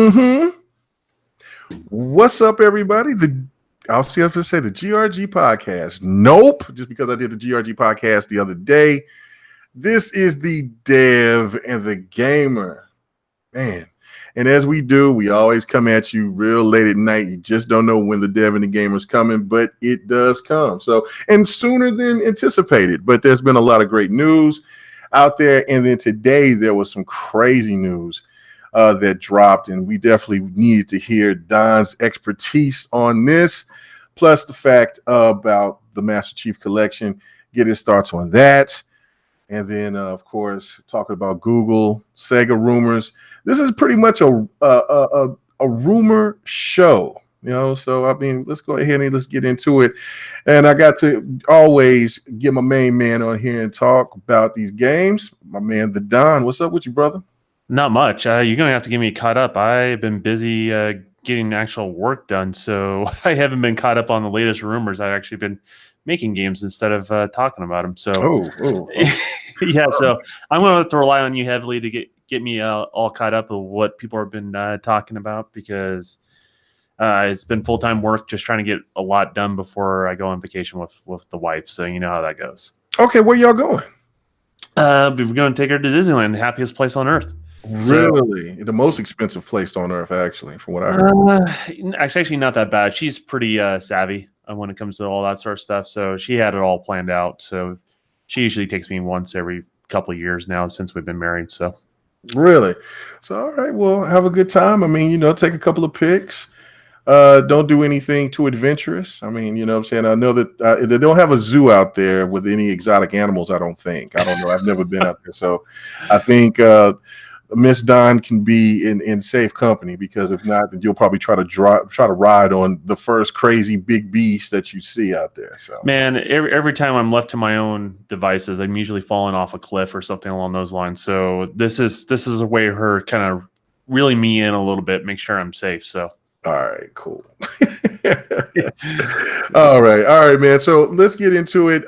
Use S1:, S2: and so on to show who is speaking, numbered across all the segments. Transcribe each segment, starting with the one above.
S1: Mm-hmm. What's up, everybody? I'll see if I say the GRG podcast. Nope, just because I did the GRG podcast the other day. This is the Dev and the Gamer, man. And as we do, we always come at you real late at night. You just don't know when the Dev and the Gamer's coming, but it does come. So, and sooner than anticipated. But there's been a lot of great news out there. And then today there was some crazy news that dropped, and we definitely needed to hear Don's expertise on this, plus the fact about the Master Chief Collection, get his thoughts on that. And then, of course, talking about Google, Sega rumors. This is pretty much a rumor show, you know. So, I mean, let's go ahead and let's get into it. And I got to always get my main man on here and talk about these games. My man, the Don. What's up with you, brother?
S2: Not much. You're going to have to get me caught up. I've been busy getting actual work done, so I haven't been caught up on the latest rumors. I've actually been making games instead of talking about them. So, yeah. So I'm going to have to rely on you heavily to get me all caught up with what people have been talking about, because it's been full-time work just trying to get a lot done before I go on vacation with the wife. So you know how that goes.
S1: Okay, where y'all going?
S2: We're going to take her to Disneyland, the happiest place on earth.
S1: Really? The most expensive place on earth, actually, from what I heard.
S2: It's actually not that bad. She's pretty savvy when it comes to all that sort of stuff. So she had it all planned out. So she usually takes me once every couple of years now since we've been married. So
S1: really? So, all right, well, have a good time. I mean, take a couple of pics. Don't do anything too adventurous. I mean, you know what I'm saying? I know that they don't have a zoo out there with any exotic animals, I don't think. I don't know. I've never been out there. So I think Miss Don can be in safe company, because if not, then you'll probably try to ride on the first crazy big beast that you see out there. So,
S2: man, every time I'm left to my own devices, I'm usually falling off a cliff or something along those lines. So this is a way her kind of reeling me in a little bit, make sure I'm safe. So.
S1: All right, cool. All right, man. So let's get into it.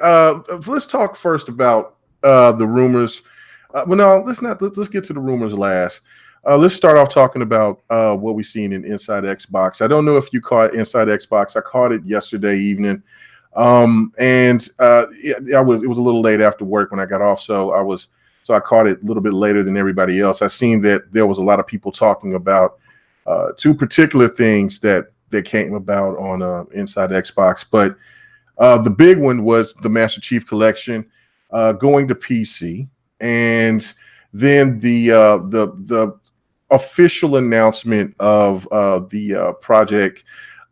S1: Let's talk first about the rumors. Let's get to the rumors last. Let's start off talking about what we've seen in Inside Xbox. I don't know if you caught Inside Xbox. I caught it yesterday evening, and it was a little late after work when I got off, so I caught it a little bit later than everybody else. I seen that there was a lot of people talking about two particular things that came about on Inside Xbox, but the big one was the Master Chief Collection going to PC. And then the official announcement of the Project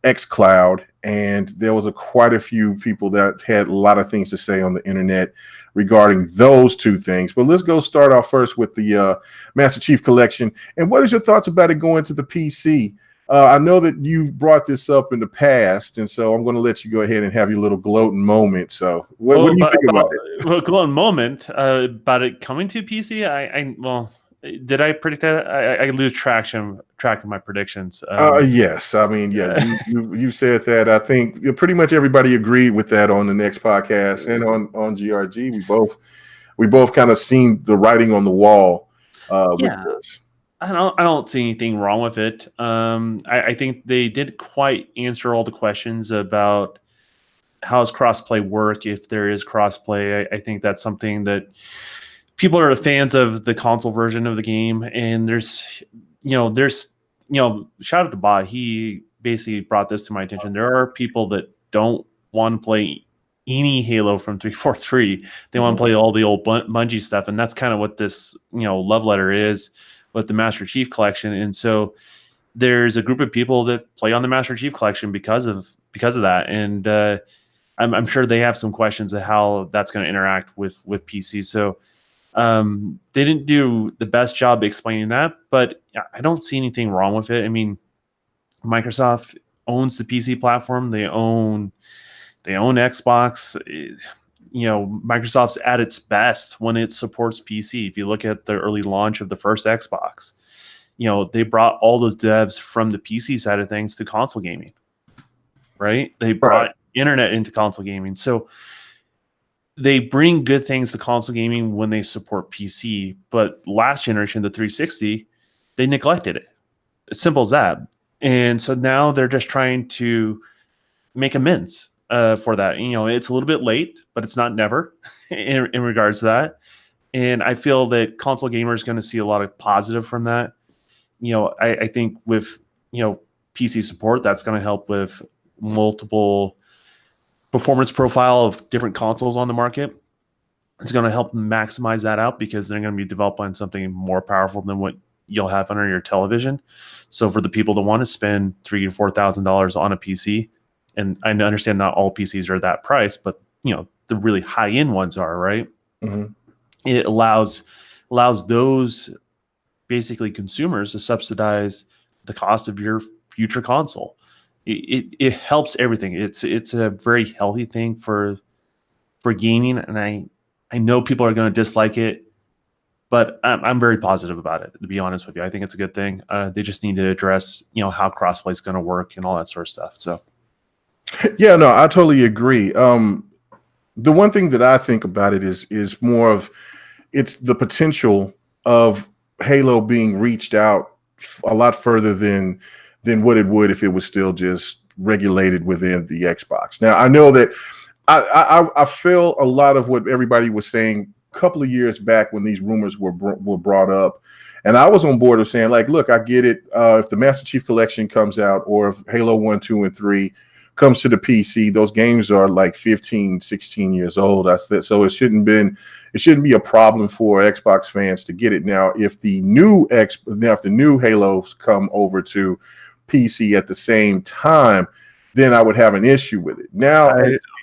S1: xCloud, and there was quite a few people that had a lot of things to say on the internet regarding those two things. But let's start off first with the Master Chief Collection. And what is your thoughts about it going to the PC? I know that you've brought this up in the past, and so I'm going to let you go ahead and have your little gloating moment. So, what do you think about it?
S2: Well, gloating moment about it coming to PC. Did I predict that? I lose track of my predictions.
S1: Yes, I mean, yeah, you said that. I think pretty much everybody agreed with that on the next podcast and on GRG. We both kind of seen the writing on the wall with this.
S2: I don't see anything wrong with it. I think they did quite answer all the questions about how does crossplay work, if there is crossplay. I think that's something that people are fans of the console version of the game, and there's shout out to Ba. He basically brought this to my attention. There are people that don't want to play any Halo from 343. They want to play all the old Bungie stuff, and that's kind of what this love letter is with the Master Chief Collection. And so there's a group of people that play on the Master Chief Collection because of that. And I'm sure they have some questions of how that's going to interact with PC. So they didn't do the best job explaining that, but I don't see anything wrong with it. I mean, Microsoft owns the PC platform. They own Xbox. Microsoft's at its best when it supports PC. If you look at the early launch of the first Xbox, they brought all those devs from the PC side of things to console gaming, right? They brought internet into console gaming. So they bring good things to console gaming when they support PC, but last generation, the 360, they neglected it. Simple as that. And so now they're just trying to make amends for that. You know, it's a little bit late, but it's not never in regards to that. And I feel that console gamers going to see a lot of positive from that. You know, I think with, you know, PC support, that's going to help with multiple performance profile of different consoles on the market. It's going to help maximize that out because they're going to be developing something more powerful than what you'll have under your television. So for the people that want to spend $3,000 to $4,000 on a PC, and I understand not all PCs are that price, but you know the really high end ones are, right?
S1: Mm-hmm.
S2: It allows those basically consumers to subsidize the cost of your future console. It helps everything. It's a very healthy thing for gaming, and I know people are going to dislike it, but I'm very positive about it. To be honest with you, I think it's a good thing. They just need to address, you know, how crossplay is going to work and all that sort of stuff. So,
S1: Yeah, no, I totally agree. The one thing that I think about it is more of it's the potential of Halo being reached out a lot further than what it would if it was still just regulated within the Xbox. Now, I know that I feel a lot of what everybody was saying a couple of years back when these rumors were brought up, and I was on board of saying, like, look, I get it. If the Master Chief Collection comes out, or if Halo 1, 2, and 3 comes to the PC, those games are like 15, 16 years old. So it shouldn't be a problem for Xbox fans to get it. Now, if the new Halos come over to PC at the same time, then I would have an issue with it. Now,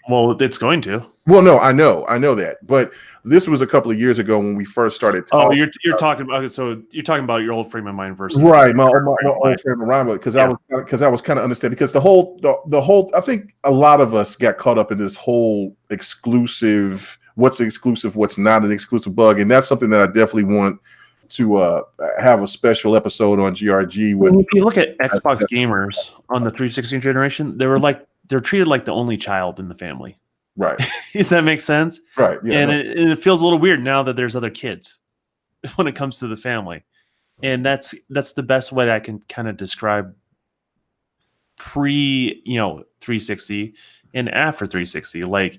S2: well, it's going to.
S1: Well, no, I know that, but this was a couple of years ago when we first started talking.
S2: Oh, you're talking about, so you're talking about your old frame of mind versus
S1: right, my old frame of mind, because I was kind of understanding, because the whole I think a lot of us got caught up in this whole exclusive, what's exclusive, what's not an exclusive bug, and that's something that I definitely want to have a special episode on GRG with.
S2: If you look at Xbox gamers on the 360 generation, they're treated like the only child in the family.
S1: Right.
S2: Does that make sense?
S1: Right. Yeah.
S2: And it feels a little weird now that there's other kids when it comes to the family. And that's the best way I can kind of describe pre, 360 and after 360. Like,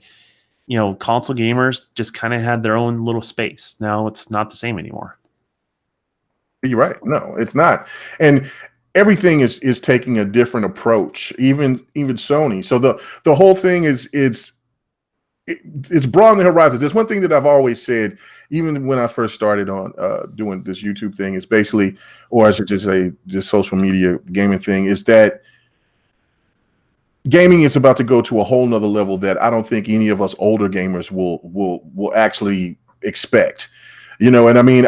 S2: console gamers just kind of had their own little space. Now it's not the same anymore.
S1: You're right. No, it's not. And everything is taking a different approach, even Sony. So the whole thing is it's broadening the horizons. There's one thing that I've always said, even when I first started on doing this YouTube thing, is basically, or I should just say, just social media gaming thing, is that gaming is about to go to a whole nother level that I don't think any of us older gamers will actually expect. And I mean,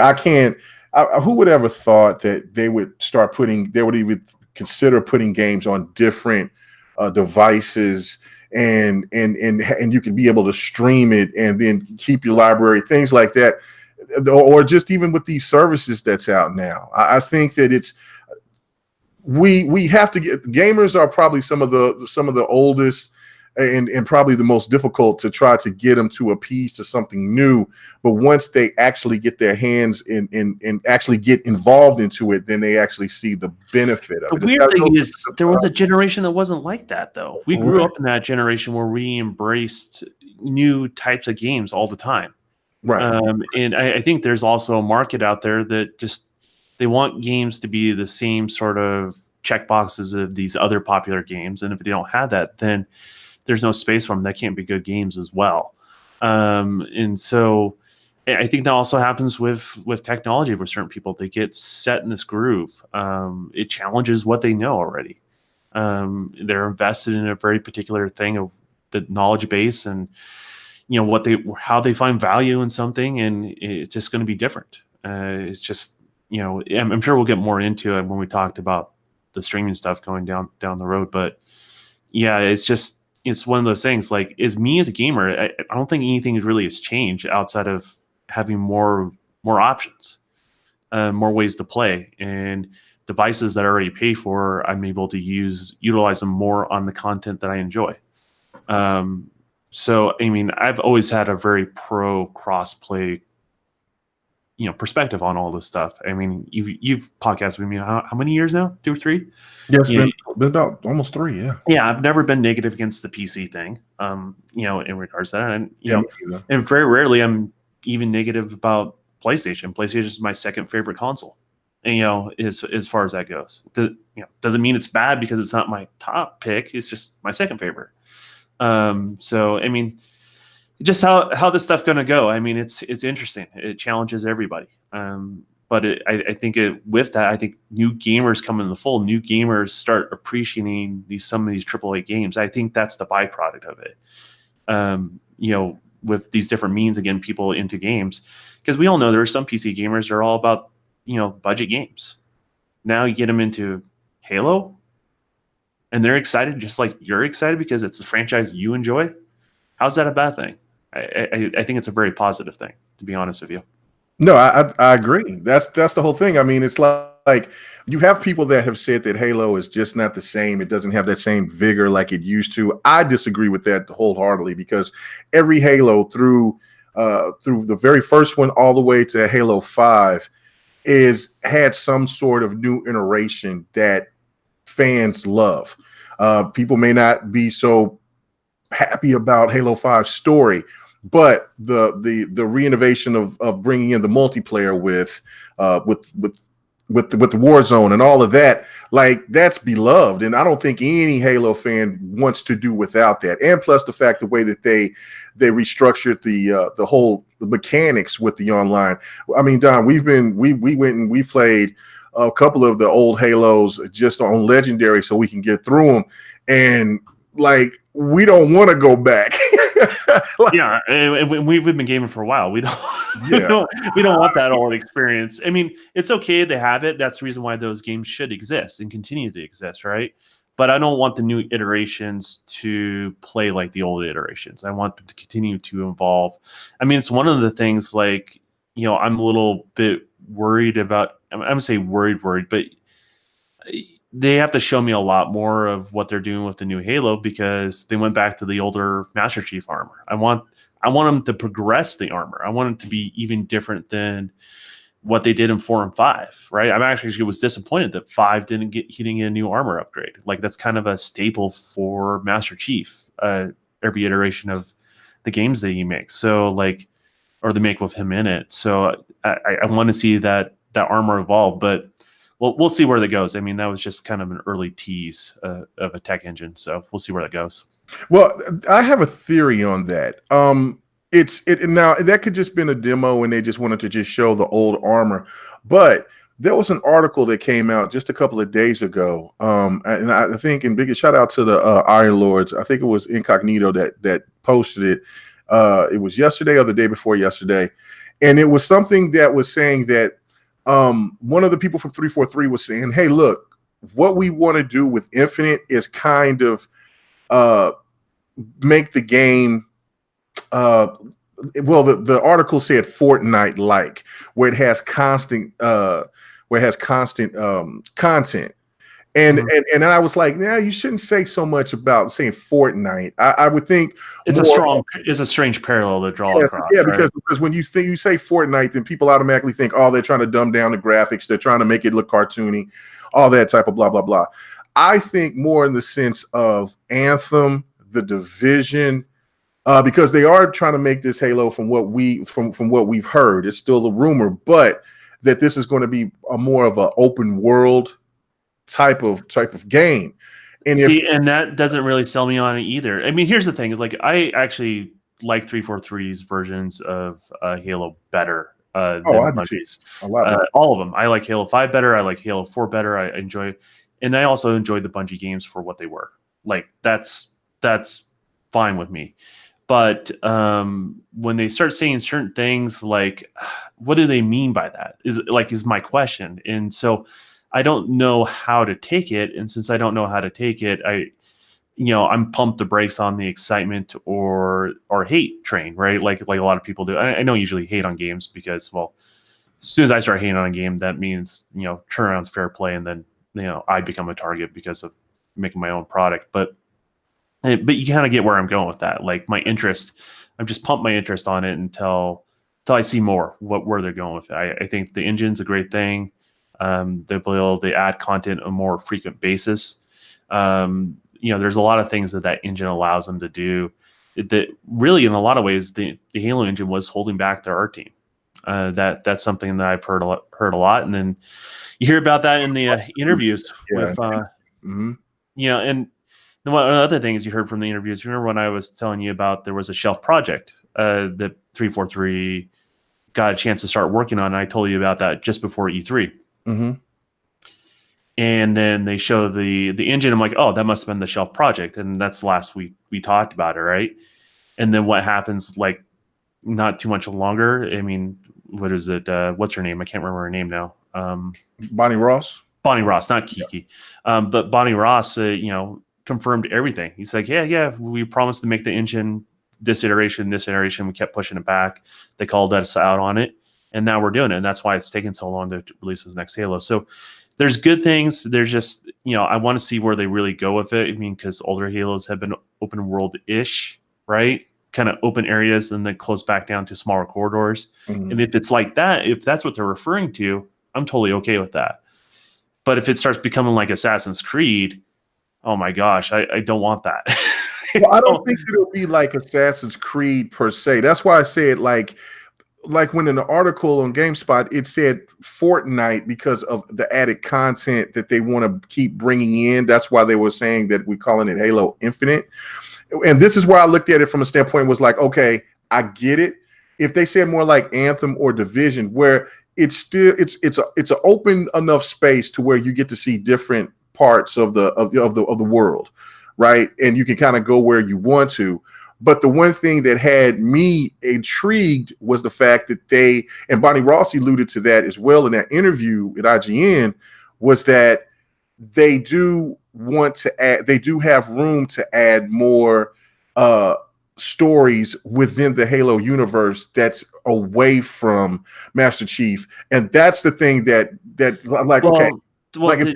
S1: who would ever thought that they would even consider putting games on different devices, and you can be able to stream it and then keep your library, things like that, or just even with these services that's out now. I think that we have to get, gamers are probably some of the oldest and probably the most difficult to try to get them to appease to something new. But once they actually get their hands and actually get involved into it, then they actually see the benefit of it.
S2: The weird thing is, there was a generation that wasn't like that, though. We grew up in that generation where we embraced new types of games all the time.
S1: Right.
S2: And I think there's also a market out there that just, they want games to be the same sort of checkboxes of these other popular games. And if they don't have that, then there's no space for them. That can't be good games as well. And so I think that also happens with technology for certain people. They get set in this groove. It challenges what they know already. They're invested in a very particular thing of the knowledge base, and how they find value in something, and it's just going to be different. It's just, I'm sure we'll get more into it when we talked about the streaming stuff going down the road. But yeah, it's one of those things. Like, as a gamer, I don't think anything really has changed outside of having more options, more ways to play, and devices that I already pay for, I'm able to utilize them more on the content that I enjoy. So, I mean, I've always had a very pro cross-play perspective on all this stuff. I mean, you've podcasted with me how many years now? 2 or 3?
S1: Yeah, it's been about almost 3. Yeah.
S2: Yeah, I've never been negative against the PC thing. In regards to that, and
S1: Yeah, me either.
S2: and very rarely I'm even negative about PlayStation. PlayStation is my second favorite console, and as far as that goes, doesn't mean it's bad because it's not my top pick. It's just my second favorite. So I mean, just how this stuff going to go. I mean, it's interesting. It challenges everybody. But I think with that, I think new gamers come in the fold. New gamers start appreciating some of these AAA games. I think that's the byproduct of it. With these different means, again, people into games, because we all know there are some PC gamers that are all about budget games. Now you get them into Halo, and they're excited just like you're excited because it's the franchise you enjoy. How's that a bad thing? I think it's a very positive thing, to be honest with you.
S1: No, I agree. That's the whole thing. I mean, it's like you have people that have said that Halo is just not the same. It doesn't have that same vigor like it used to. I disagree with that wholeheartedly, because every Halo through the very first one all the way to Halo 5 had some sort of new iteration that fans love. People may not be so happy about Halo 5's story, but the re-innovation of bringing in the multiplayer with the Warzone and all of that, like, that's beloved, and I don't think any Halo fan wants to do without that. And plus the fact, the way that they restructured the whole mechanics with the online. I mean, Don, we went and we played a couple of the old Halos just on Legendary so we can get through them, and like, we don't want to go back.
S2: Yeah, and we've been gaming for a while. We don't, we don't want that old experience. I mean, it's okay to have it. That's the reason why those games should exist and continue to exist, right? But I don't want the new iterations to play like the old iterations. I want them to continue to evolve. I mean, it's one of the things, like, I'm a little bit worried about. I'm gonna say worried, but they have to show me a lot more of what they're doing with the new Halo, because they went back to the older Master Chief armor. I want them to progress the armor. I want it to be even different than what they did in 4 and 5, right? I'm actually was disappointed that 5 didn't get a new armor upgrade. Like, that's kind of a staple for Master Chief, every iteration of the games that he makes. So, like, or they make with him in it. So I want to see that armor evolve, but we'll see where that goes. I mean, that was just kind of an early tease of a tech engine, so we'll see where that goes.
S1: Well, I have a theory on that. Now that could just been a demo and they just wanted to just show the old armor, but there was an article that came out just a couple of days ago, and I think, and biggest shout out to the Iron Lords. I think it was Incognito that posted it. It was yesterday or the day before yesterday, and it was something that was saying that one of the people from 343 was saying, hey, look, what we want to do with Infinite is kind of make the game, the article said Fortnite like, where it has constant content. And and I was like, yeah, you shouldn't say so much about saying Fortnite. I would think
S2: it's a strange parallel to draw across.
S1: Yeah,
S2: right?
S1: because when you say Fortnite, then people automatically think, oh, they're trying to dumb down the graphics, they're trying to make it look cartoony, all that type of blah blah blah. I think more in the sense of Anthem, The Division, because they are trying to make this Halo from what we've heard. It's still a rumor, but that this is going to be a more of an open world type of game. And
S2: and that doesn't really sell me on it either. I mean, here's the thing: is, like, I actually like 343's versions of Halo better than Bungie's. All of them. I like Halo 5 better. I like Halo 4 better. I also enjoyed the Bungie games for what they were. Like, that's fine with me. But when they start saying certain things, like, what do they mean by that? Is my question. And so I don't know how to take it, and since I don't know how to take it, I'm pumped the brakes on the excitement or hate train, right? Like a lot of people do. I don't usually hate on games because, well, as soon as I start hating on a game, that means turnaround's fair play, and then I become a target because of making my own product. But you kind of get where I'm going with that. Like, my interest, I've just pumped my interest on it until I see more where they're going with it. I think the engine's a great thing. They'll be able to add content on a more frequent basis. There's a lot of things that engine allows them to do that really, in a lot of ways, the Halo engine was holding back their art team. That's something that I've heard a lot. And then you hear about that in the interviews with,
S1: mm-hmm.
S2: And one of the other things you heard from the interviews, you remember when I was telling you about there was a shelf project that 343 got a chance to start working on. I told you about that just before E3.
S1: Mm-hmm.
S2: And then they show the engine. I'm like, oh, that must have been the shelf project. And that's last week we talked about it, right? And then what happens, like, not too much longer. I mean, what is it? What's her name? I can't remember her name now.
S1: Bonnie Ross.
S2: Bonnie Ross, not Kiki. Yeah. But Bonnie Ross, confirmed everything. He's like, yeah, we promised to make the engine this iteration. We kept pushing it back. They called us out on it. And now we're doing it. And that's why it's taken so long to release his next Halo. So there's good things. There's just, I want to see where they really go with it. I mean, because older Halos have been open world-ish, right? Kind of open areas and then close back down to smaller corridors. Mm-hmm. And if it's like that, if that's what they're referring to, I'm totally okay with that. But if it starts becoming like Assassin's Creed, oh my gosh, I don't want that.
S1: Well, I don't think it'll be like Assassin's Creed per se. That's why I said like when in the article on GameSpot, it said Fortnite because of the added content that they want to keep bringing in. That's why they were saying that we're calling it Halo Infinite. And this is where I looked at it from a standpoint was like, okay, I get it. If they said more like Anthem or Division, where it's still it's an open enough space to where you get to see different parts of the world, right? And you can kind of go where you want to. But the one thing that had me intrigued was the fact that and Bonnie Ross alluded to that as well in that interview at IGN, was that they do want to add, they do have room to add more stories within the Halo universe that's away from Master Chief. And that's the thing that I'm like, okay. Well, like if they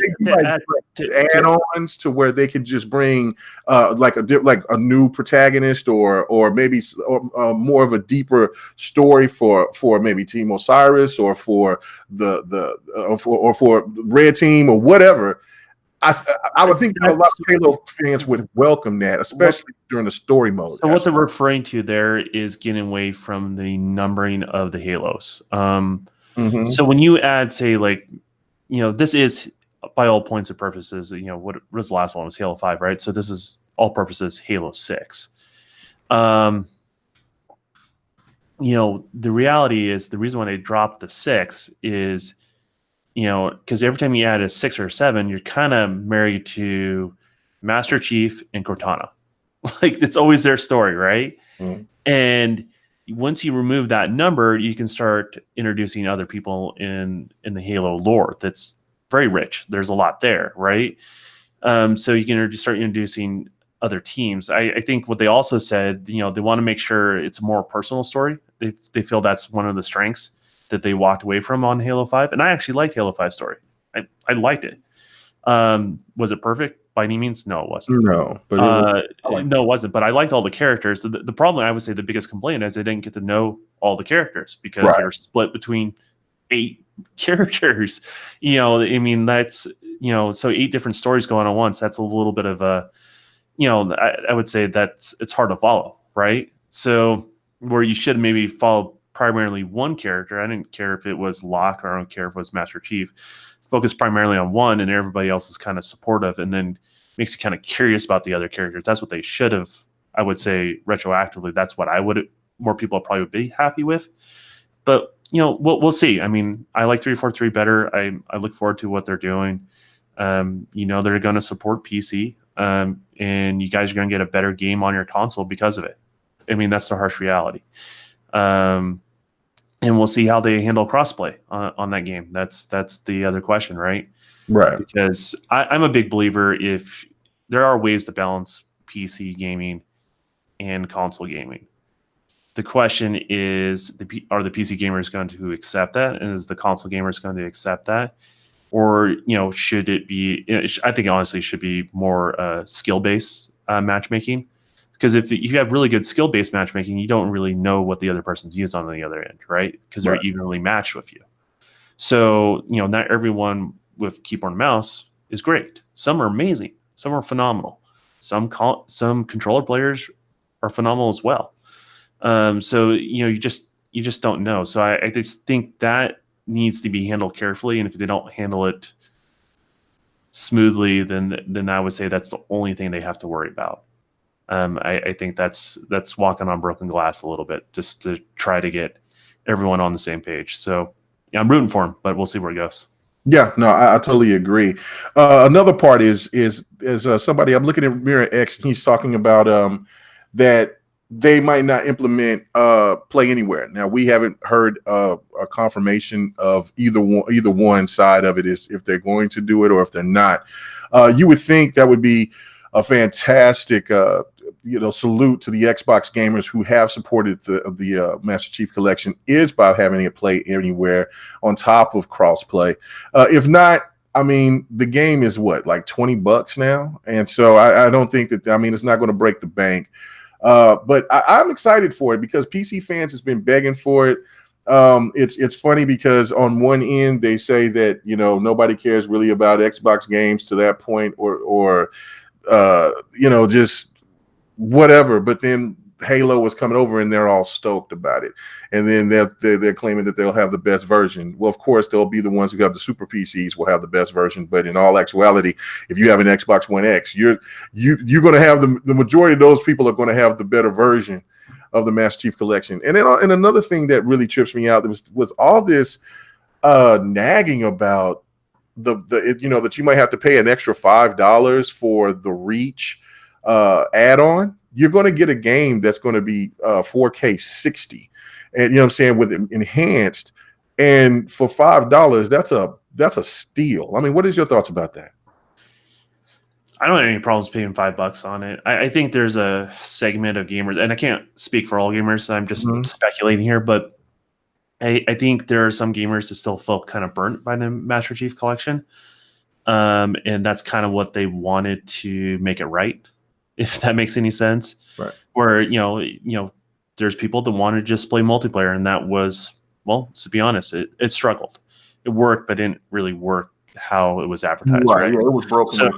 S1: do add-ons to where they can just bring like a new protagonist or maybe more of a deeper story for maybe Team Osiris or for for Red Team or whatever. I would think that a lot of Halo fans would welcome that, especially during the story mode.
S2: So what they're referring to there is getting away from the numbering of the Halos.
S1: Mm-hmm.
S2: So when you add, say, like, this is, by all points and purposes, what was the last one? It was Halo 5, right? So this is all purposes Halo 6. The reality is the reason why they dropped the 6 is, because every time you add a 6 or a 7, you're kind of married to Master Chief and Cortana. Like, it's always their story, right?
S1: Mm-hmm. And
S2: once you remove that number, you can start introducing other people in the Halo lore. That's very rich. There's a lot there, right? So you can start introducing other teams. I think what they also said, they want to make sure it's a more personal story. They feel that's one of the strengths that they walked away from on Halo 5. And I actually liked Halo 5's story. I liked it. Was it perfect? By any means? No, it wasn't.
S1: No, but
S2: no, it wasn't. But I liked all the characters. The problem, I would say, the biggest complaint is they didn't get to know all the characters because you're split between 8 characters. I mean, that's so 8 different stories going on once. That's a little bit of a, I would say it's hard to follow, right? So where you should maybe follow primarily one character. I didn't care if it was Locke or I don't care if it was Master Chief. Focus primarily on one, and everybody else is kind of supportive, and then makes you kind of curious about the other characters. That's what they should have. I would say retroactively, that's what more people probably would be happy with. But we'll see. I mean, I like 343 better. I look forward to what they're doing. They're going to support PC, and you guys are going to get a better game on your console because of it. I mean, that's the harsh reality. And we'll see how they handle crossplay on that game. That's the other question, right?
S1: Right.
S2: Because I'm a big believer if there are ways to balance PC gaming and console gaming. The question is, are the PC gamers going to accept that? And is the console gamers going to accept that? Or, should it be, I think honestly it should be more skill-based matchmaking. Because if you have really good skill-based matchmaking, you don't really know what the other person's used on the other end, right? Because they're evenly matched with you. So, not everyone with keyboard and mouse is great. Some are amazing. Some are phenomenal. Some controller players are phenomenal as well. So, you just don't know. So I just think that needs to be handled carefully. And if they don't handle it smoothly, then I would say that's the only thing they have to worry about. I think that's walking on broken glass a little bit, just to try to get everyone on the same page. So yeah, I'm rooting for him, but we'll see where it goes.
S1: Yeah, no, I totally agree. Another part is somebody I'm looking at Mirror X, and he's talking about that they might not implement Play Anywhere. Now, we haven't heard a confirmation of either one side of it, is if they're going to do it or if they're not. You would think that would be a fantastic salute to the Xbox gamers who have supported the Master Chief Collection, is by having it Play Anywhere on top of crossplay. If not, I mean, the game is what, like $20 now, and so I don't think that, I mean, it's not going to break the bank. But I'm excited for it because PC fans has been begging for it. It's funny because on one end they say that nobody cares really about Xbox games to that point, or just whatever, but then Halo was coming over and they're all stoked about it, and then they're claiming that they'll have the best version. Well, of course, they'll be the ones who have the super PCs will have the best version, but in all actuality, if you have an Xbox One X, you're going to have the majority of those people are going to have the better version of the Master Chief Collection. And then and another thing that really trips me out was all this nagging about that you might have to pay an extra $5 for the Reach add-on. You're going to get a game that's going to be 4K 60, and what I'm saying, with it enhanced, and for $5, that's a steal. I mean, what is your thoughts about that?
S2: I don't have any problems paying $5 on it. I think there's a segment of gamers, and I can't speak for all gamers, so I'm just speculating here, but I think there are some gamers that still feel kind of burnt by the Master Chief Collection, and that's kind of what they wanted to make it right, if that makes any sense.
S1: Right.
S2: Where there's people that want to just play multiplayer, and that was, well, to be honest, it struggled. It worked, but didn't really work how it was advertised. Right?
S1: Yeah, it was broken.
S2: So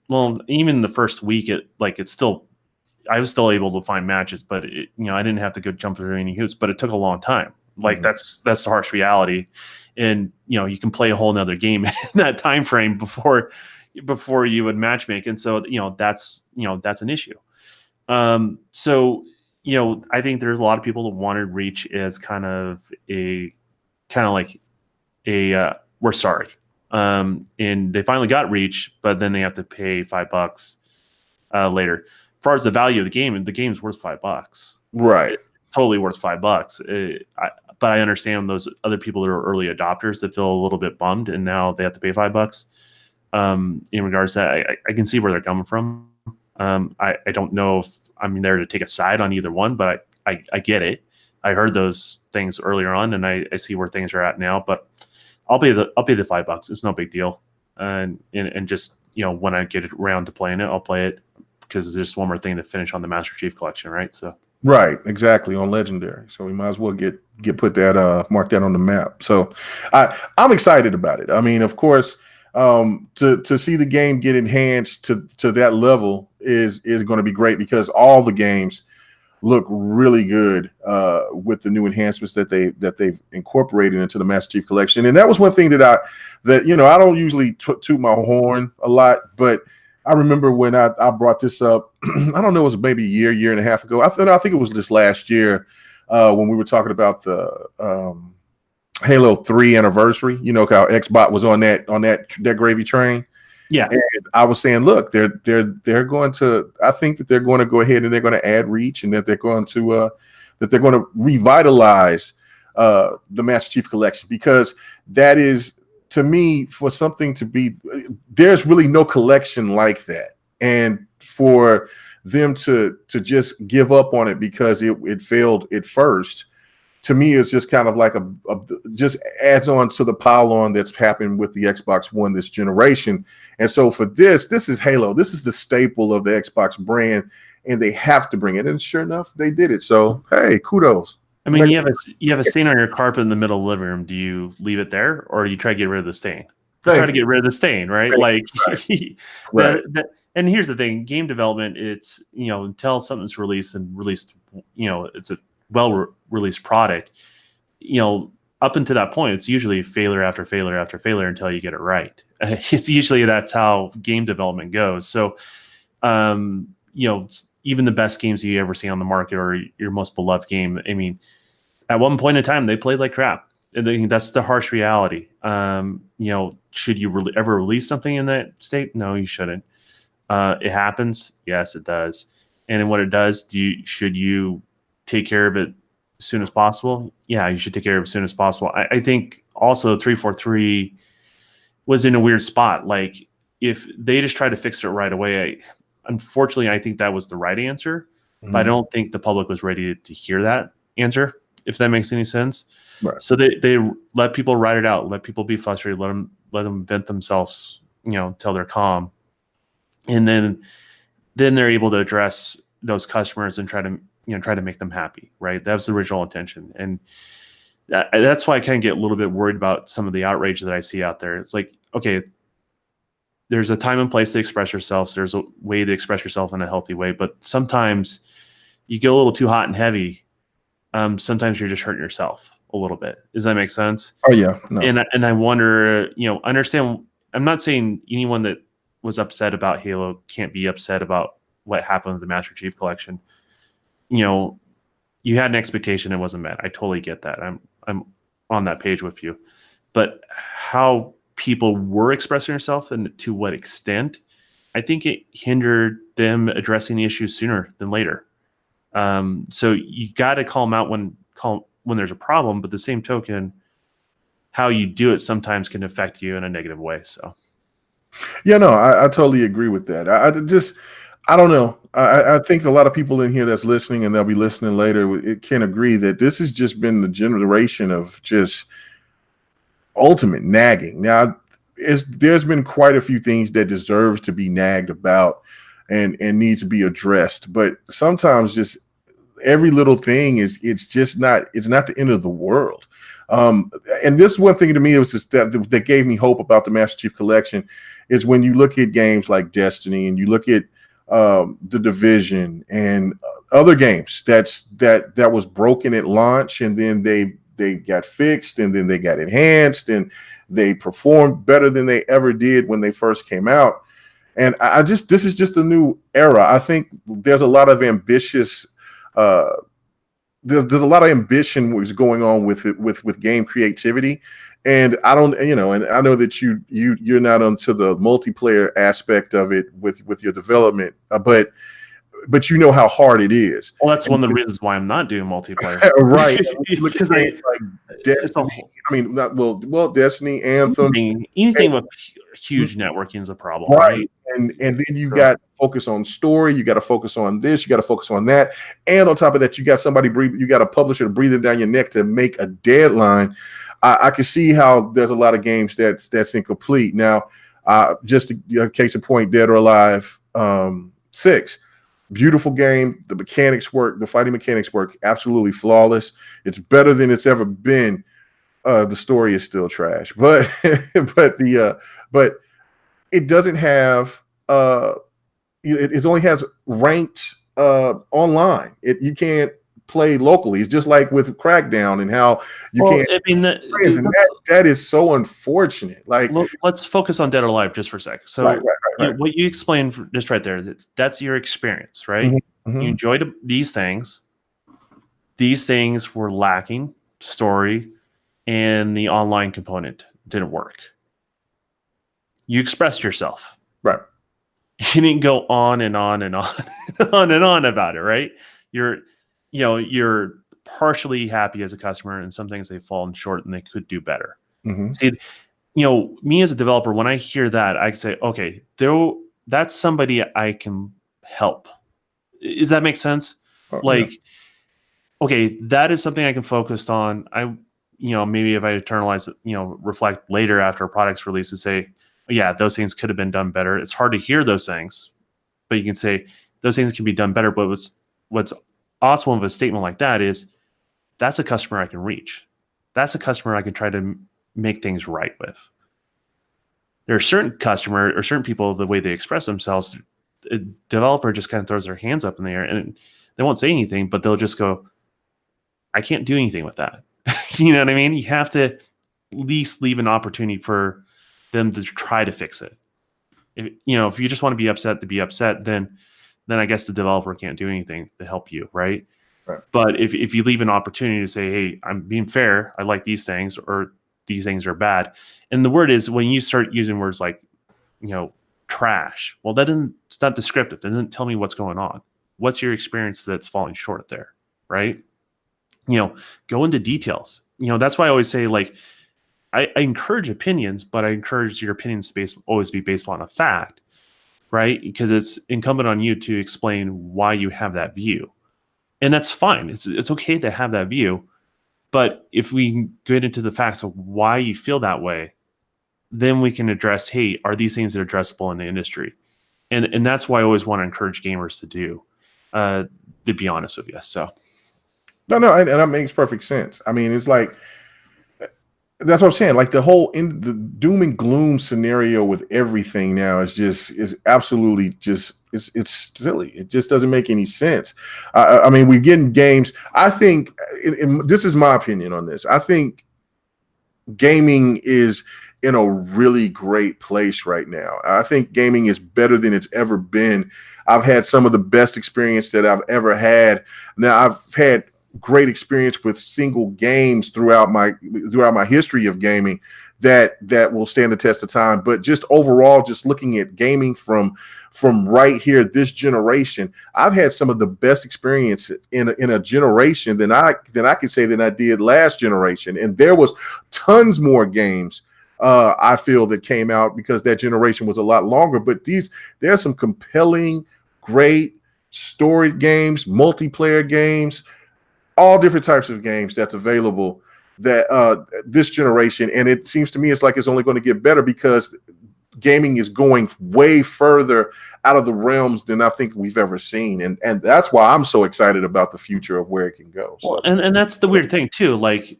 S2: well, even the first week, I was still able to find matches, but I didn't have to go jump through any hoops. But it took a long time. Like that's the harsh reality, and you can play a whole nother game in that time frame before you would matchmake, and so that's an issue. So I think there's a lot of people that wanted Reach as kind of like a we're sorry, and they finally got Reach, but then they have to pay $5 later. As far as the value of the game's worth $5.
S1: Right.
S2: It's totally worth $5. But I understand those other people that are early adopters that feel a little bit bummed, and now they have to pay $5. In regards to that, I can see where they're coming from. I don't know if I'm there to take a side on either one, but I get it. I heard those things earlier on, and I see where things are at now. But I'll pay the $5. It's no big deal. And just when I get around to playing it, I'll play it, because there's one more thing to finish on the Master Chief Collection, right? So
S1: right, exactly, on Legendary. So we might as well get put that mark that on the map. So I'm excited about it. I mean, of course. To see the game get enhanced to that level is going to be great, because all the games look really good with the new enhancements that they've incorporated into the Master Chief Collection. And that was one thing that I don't usually toot my horn a lot, but I remember when I brought this up, I don't know, it was maybe a year and a half ago. I think it was this last year when we were talking about the Halo 3 anniversary, how Xbox was on that gravy train.
S2: Yeah.
S1: And I was saying, look, they're going to, I think that they're going to go ahead and they're going to add Reach, and that they're going to revitalize the Master Chief Collection, because that is, to me, for something to be, there's really no collection like that. And for them to just give up on it because it failed at first, to me is just kind of like just adds on to the pile on that's happened with the Xbox One this generation. And so for this is Halo. This is the staple of the Xbox brand, and they have to bring it. And sure enough, they did it. So hey, kudos.
S2: I mean, you have a stain on your carpet in the middle of the living room. Do you leave it there, or do you try to get rid of the stain? Try to get rid of the stain, right?
S1: Right.
S2: And here's the thing: game development, it's until something's released, it's a well-released product. Up until that point, it's usually failure after failure after failure until you get it right. It's usually that's how game development goes. So, even the best games you ever see on the market or your most beloved game, I mean, at one point in time, they played like crap. And that's the harsh reality. Should you ever release something in that state? No, you shouldn't. It happens. Yes, it does. And then what it does, should you take care of it as soon as possible? Yeah, you should take care of it as soon as possible. I think also 343 was in a weird spot. Like if they just tried to fix it right away, unfortunately, I think that was the right answer. Mm-hmm. But I don't think the public was ready to hear that answer, if that makes any sense.
S1: Right.
S2: So they let people ride it out, let people be frustrated, let them vent themselves, till they're calm, and then they're able to address those customers and try to make them happy, right? That was the original intention, and that's why I kind of get a little bit worried about some of the outrage that I see out there. It's like, okay, there's a time and place to express yourself. There's a way to express yourself in a healthy way, but sometimes you get a little too hot and heavy. Sometimes you're just hurting yourself a little bit. Does that make sense?
S1: Oh yeah. No.
S2: And I wonder, understand. I'm not saying anyone that was upset about Halo can't be upset about what happened with the Master Chief Collection. You had an expectation, it wasn't met. I totally get that. I'm on that page with you. But how people were expressing themselves and to what extent, I think it hindered them addressing the issues sooner than later. So you got to call them out when there's a problem, but the same token, how you do it sometimes can affect you in a negative way. So,
S1: yeah, no, I totally agree with that. I don't know. I think a lot of people in here that's listening and they'll be listening later, it can agree that this has just been the generation of just ultimate nagging. Now, there's been quite a few things that deserves to be nagged about and need to be addressed, but sometimes just every little thing it's not the end of the world. And this one thing to me, it was just that gave me hope about the Master Chief Collection is when you look at games like Destiny and you look at the Division and other games that was broken at launch, and then they got fixed, and then they got enhanced, and they performed better than they ever did when they first came out. And this is just a new era. I think there's a lot of ambitious. There's a lot of ambition was going on with game creativity, and I don't, and I know that you're not onto the multiplayer aspect of it with your development, but you know how hard it is.
S2: Well, that's one of the reasons why I'm not doing multiplayer.
S1: Right. Because like Destiny, Destiny, Anthem.
S2: Anything with huge networking is a problem.
S1: Right. And then you got to focus on story, you got to focus on this, you got to focus on that. And on top of that, you got you got a publisher breathing down your neck to make a deadline. I can see how there's a lot of games that's incomplete. Now, just a case in point, Dead or Alive 6. Beautiful game. The mechanics work. The fighting mechanics work absolutely flawless. It's better than it's ever been. The story is still trash, but but it doesn't have. It only has ranked online. You can't play locally. It's just like with Crackdown and how you can't. I mean, that is so unfortunate. Like,
S2: let's focus on Dead or Alive just for a sec. So, right. What you explained just right there, that's your experience, right? Mm-hmm. You enjoyed these things. These things were lacking story, and the online component didn't work. You expressed yourself,
S1: right?
S2: You didn't go on and on and on on and on about it, right? You're partially happy as a customer, and some things they've fallen short and they could do better. Mm-hmm. See, me as a developer, when I hear that, I say, okay, that's somebody I can help. Does that make sense? okay, that is something I can focus on. Maybe if I internalize it, reflect later after a product's released and say, yeah, those things could have been done better. It's hard to hear those things, but you can say those things can be done better. But what's awesome of a statement like that is that's a customer I can reach. That's a customer I can try to make things right with. There are certain customer or certain people, the way they express themselves, a developer just kind of throws their hands up in the air and they won't say anything, but they'll just go, I can't do anything with that. You know what I mean? You have to at least leave an opportunity for them to try to fix it. If you just want to be upset to be upset, then I guess the developer can't do anything to help you, right?
S1: Right.
S2: But if you leave an opportunity to say, hey, I'm being fair, I like these things, or these things are bad. And the word is when you start using words like, trash, well, it's not descriptive. That doesn't tell me what's going on. What's your experience that's falling short there, right? Go into details. That's why I always say, like, I encourage opinions, but I encourage your opinions to always be based on a fact, right? Because it's incumbent on you to explain why you have that view. And that's fine. It's okay to have that view. But if we get into the facts of why you feel that way, then we can address, hey, are these things that are addressable in the industry? And that's why I always want to encourage gamers to do, to be honest with you. So
S1: No, and that makes perfect sense. I mean, it's like that's what I'm saying. Like the doom and gloom scenario with everything now is absolutely just it's silly. It just doesn't make any sense. I mean, we're getting games. I think this is my opinion on this. I think gaming is in a really great place right now. I think gaming is better than it's ever been. I've had some of the best experience that I've ever had. Now I've had great experience with single games throughout my history of gaming that will stand the test of time. But just overall, just looking at gaming from right here, this generation, I've had some of the best experiences in a generation than I could say than I did last generation. And there was tons more games I feel that came out because that generation was a lot longer. But there's some compelling, great storied games, multiplayer games, all different types of games that's available that this generation. And it seems to me it's like it's only going to get better because gaming is going way further out of the realms than I think we've ever seen. And that's why I'm so excited about the future of where it can go. So.
S2: Well, and that's the weird thing too. Like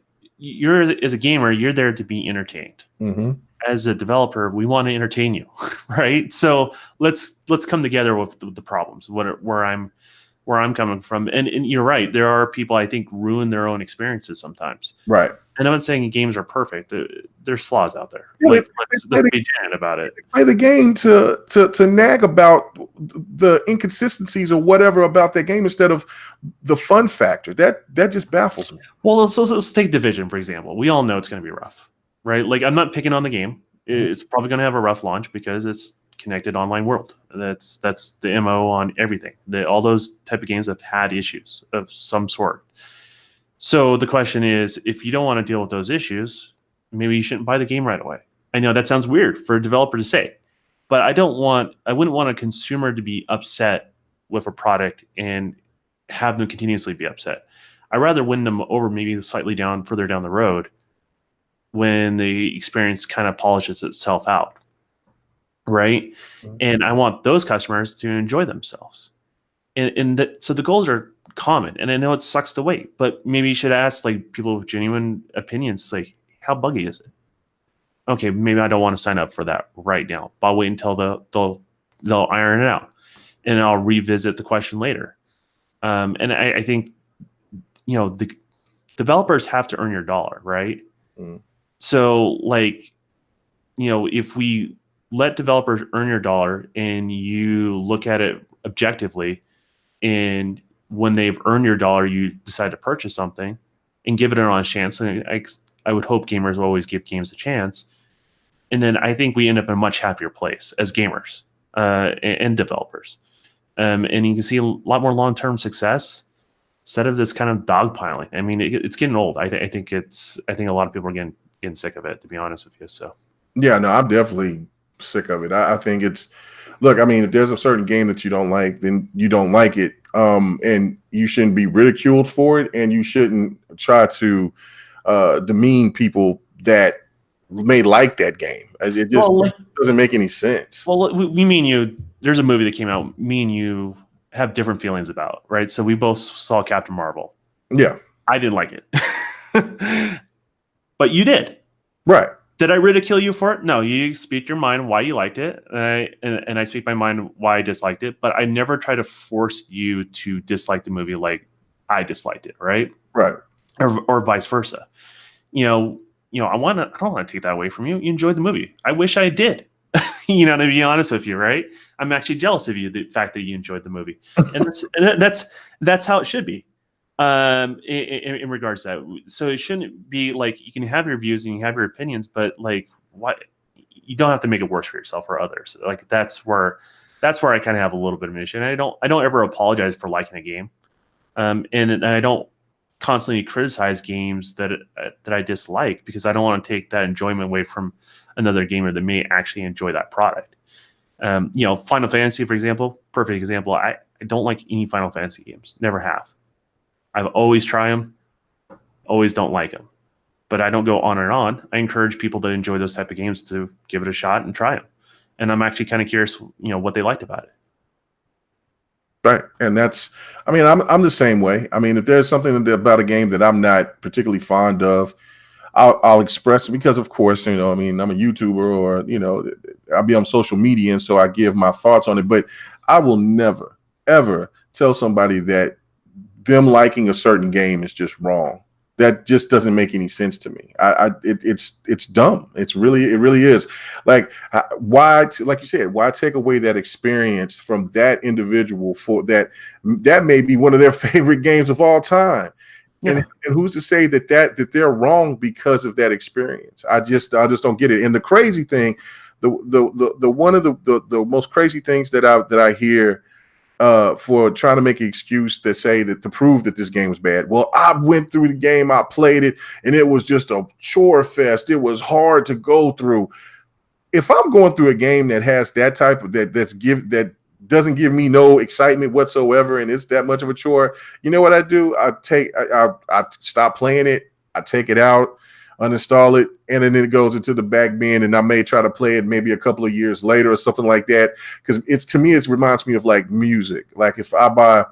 S2: as a gamer, you're there to be entertained.
S1: Mm-hmm.
S2: As a developer, we want to entertain you, right? So let's come together with the problems. Where I'm coming from, and you're right. There are people I think ruin their own experiences sometimes.
S1: Right.
S2: And I'm not saying games are perfect. There's flaws out there.
S1: Yeah,
S2: like let's be genuine about it.
S1: Play the game to nag about the inconsistencies or whatever about that game instead of the fun factor. That just baffles me.
S2: Well, let's take Division for example. We all know it's going to be rough, right? Like I'm not picking on the game. It's probably going to have a rough launch because it's connected online world. That's the MO on everything. All those type of games have had issues of some sort. So the question is, if you don't want to deal with those issues, maybe you shouldn't buy the game right away. I know that sounds weird for a developer to say, but I wouldn't want a consumer to be upset with a product and have them continuously be upset. I'd rather win them over maybe slightly further down the road when the experience kind of polishes itself out. Right. Mm-hmm. And I want those customers to enjoy themselves. So the goals are common. And I know it sucks to wait, but maybe you should ask like people with genuine opinions, like, how buggy is it? Okay, maybe I don't want to sign up for that right now, but I'll wait until they'll iron it out. And I'll revisit the question later. And I think, the developers have to earn your dollar, right? Mm. So like, if we let developers earn your dollar and you look at it objectively, and when they've earned your dollar, you decide to purchase something and give it an honest chance. And I would hope gamers will always give games a chance. And then I think we end up in a much happier place as gamers and developers. And you can see a lot more long-term success instead of this kind of dogpiling. I mean, it's getting old. I think a lot of people are getting sick of it, to be honest with you. So
S1: yeah, no, I'm definitely sick of it. I think look, I mean, if there's a certain game that you don't like, then you don't like it. and you shouldn't be ridiculed for it, and you shouldn't try to demean people that may like that game. It just doesn't make any sense.
S2: Well, we mean you. There's a movie that came out. Me and you have different feelings about, right? So we both saw Captain Marvel.
S1: Yeah,
S2: I didn't like it, but you did.
S1: Right.
S2: Did I ridicule you for it? No, you speak your mind why you liked it, and I speak my mind why I disliked it. But I never try to force you to dislike the movie like I disliked it, right?
S1: Right.
S2: Or vice versa. I don't want to take that away from you. You enjoyed the movie. I wish I did. To be honest with you, right? I'm actually jealous of you, the fact that you enjoyed the movie, and that's how it should be. In regards to that, so it shouldn't be like you can have your views and you have your opinions, but like what you don't have to make it worse for yourself or others. Like that's where I kind of have a little bit of an issue, and I don't ever apologize for liking a game, and I don't constantly criticize games that I dislike because I don't want to take that enjoyment away from another gamer that may actually enjoy that product. Final Fantasy, for example, perfect example. I don't like any Final Fantasy games. Never have. I've always tried them, always don't like them. But I don't go on and on. I encourage people that enjoy those type of games to give it a shot and try them. And I'm actually kind of curious, what they liked about it.
S1: Right. And I'm the same way. I mean, if there's something about a game that I'm not particularly fond of, I'll express it because, of course, I'm a YouTuber or, I'll be on social media. And so I give my thoughts on it. But I will never, ever tell somebody that them liking a certain game is just wrong. That just doesn't make any sense to me. It's dumb. It really is. Like why, like you said, why take away that experience from that individual for that may be one of their favorite games of all time. Yeah. And who's to say that they're wrong because of that experience? I just don't get it. And the crazy thing, the one of the most crazy things that I hear for trying to make an excuse to say that to prove that this game was bad. Well, I went through the game, I played it, and it was just a chore fest. It was hard to go through. If I'm going through a game that has that type of that doesn't give me no excitement whatsoever, and it's that much of a chore, you know what I do? I stop playing it, I take it out, uninstall it, and then it goes into the back bin, and I may try to play it maybe a couple of years later or something like that. Because it reminds me of like music. Like if I buy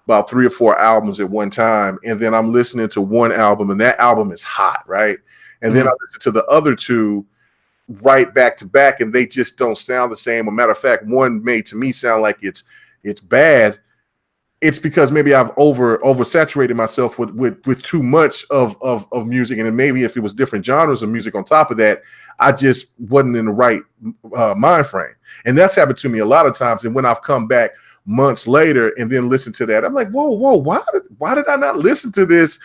S1: about 3 or 4 albums at one time, and then I'm listening to one album, and that album is hot, right? And then I listen to the other 2 right back to back, and they just don't sound the same. As a matter of fact, one made to me sound like it's bad. It's because maybe I've oversaturated myself with too much of music, and then maybe if it was different genres of music on top of that, I just wasn't in the right mind frame. And that's happened to me a lot of times. And when I've come back months later and then listen to that, I'm like, whoa, why did I not listen to this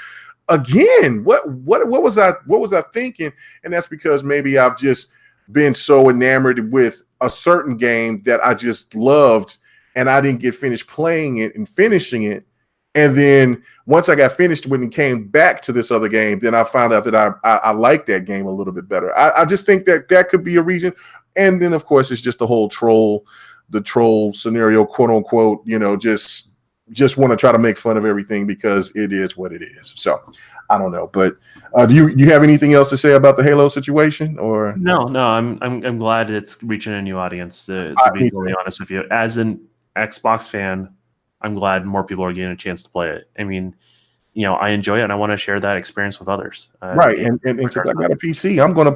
S1: again? What was I thinking? And that's because maybe I've just been so enamored with a certain game that I just loved, and I didn't get finished playing it and finishing it. And then once I got finished with it and came back to this other game, then I found out that I like that game a little bit better. I just think that could be a reason. And then, of course, it's just the whole troll scenario, quote unquote, just want to try to make fun of everything because it is what it is. So I don't know. But do you have anything else to say about the Halo situation? Or
S2: no, I'm glad it's reaching a new audience, to be totally honest with you. As an Xbox fan, I'm glad more people are getting a chance to play it. I mean, I enjoy it, and I want to share that experience with others.
S1: Right, and since I got a PC, I'm gonna,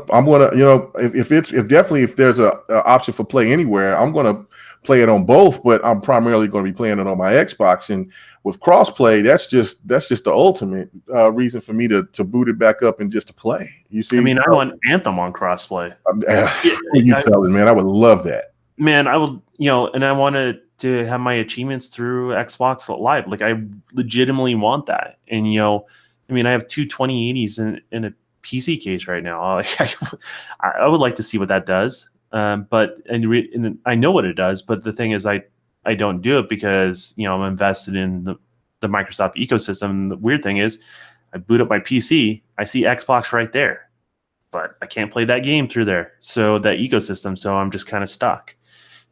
S1: if there's a option for play anywhere, I'm gonna play it on both. But I'm primarily going to be playing it on my Xbox, and with crossplay, that's just the ultimate reason for me to boot it back up and just to play. You see,
S2: I want Anthem on crossplay.
S1: You telling, man? I would love that.
S2: Man, I would, and I wanted to have my achievements through Xbox Live. Like, I legitimately want that. And, I have 2 2080s in a PC case right now. I would like to see what that does. But I know what it does. But the thing is, I don't do it because, I'm invested in the Microsoft ecosystem. And the weird thing is, I boot up my PC, I see Xbox right there, but I can't play that game through there. So that ecosystem, so I'm just kind of stuck.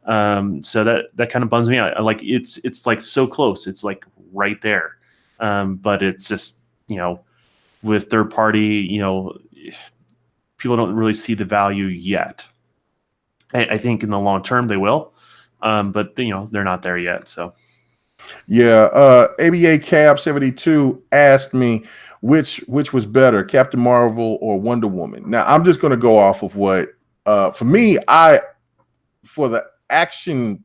S2: So that kind of bums me out. Like it's like so close. It's like right there. But it's just, with third party, people don't really see the value yet. I think in the long term they will, but they're not there yet. So
S1: Yeah, ABA Cab 72 asked me which was better, Captain Marvel or Wonder Woman. Now I'm just going to go off of what for me, for the action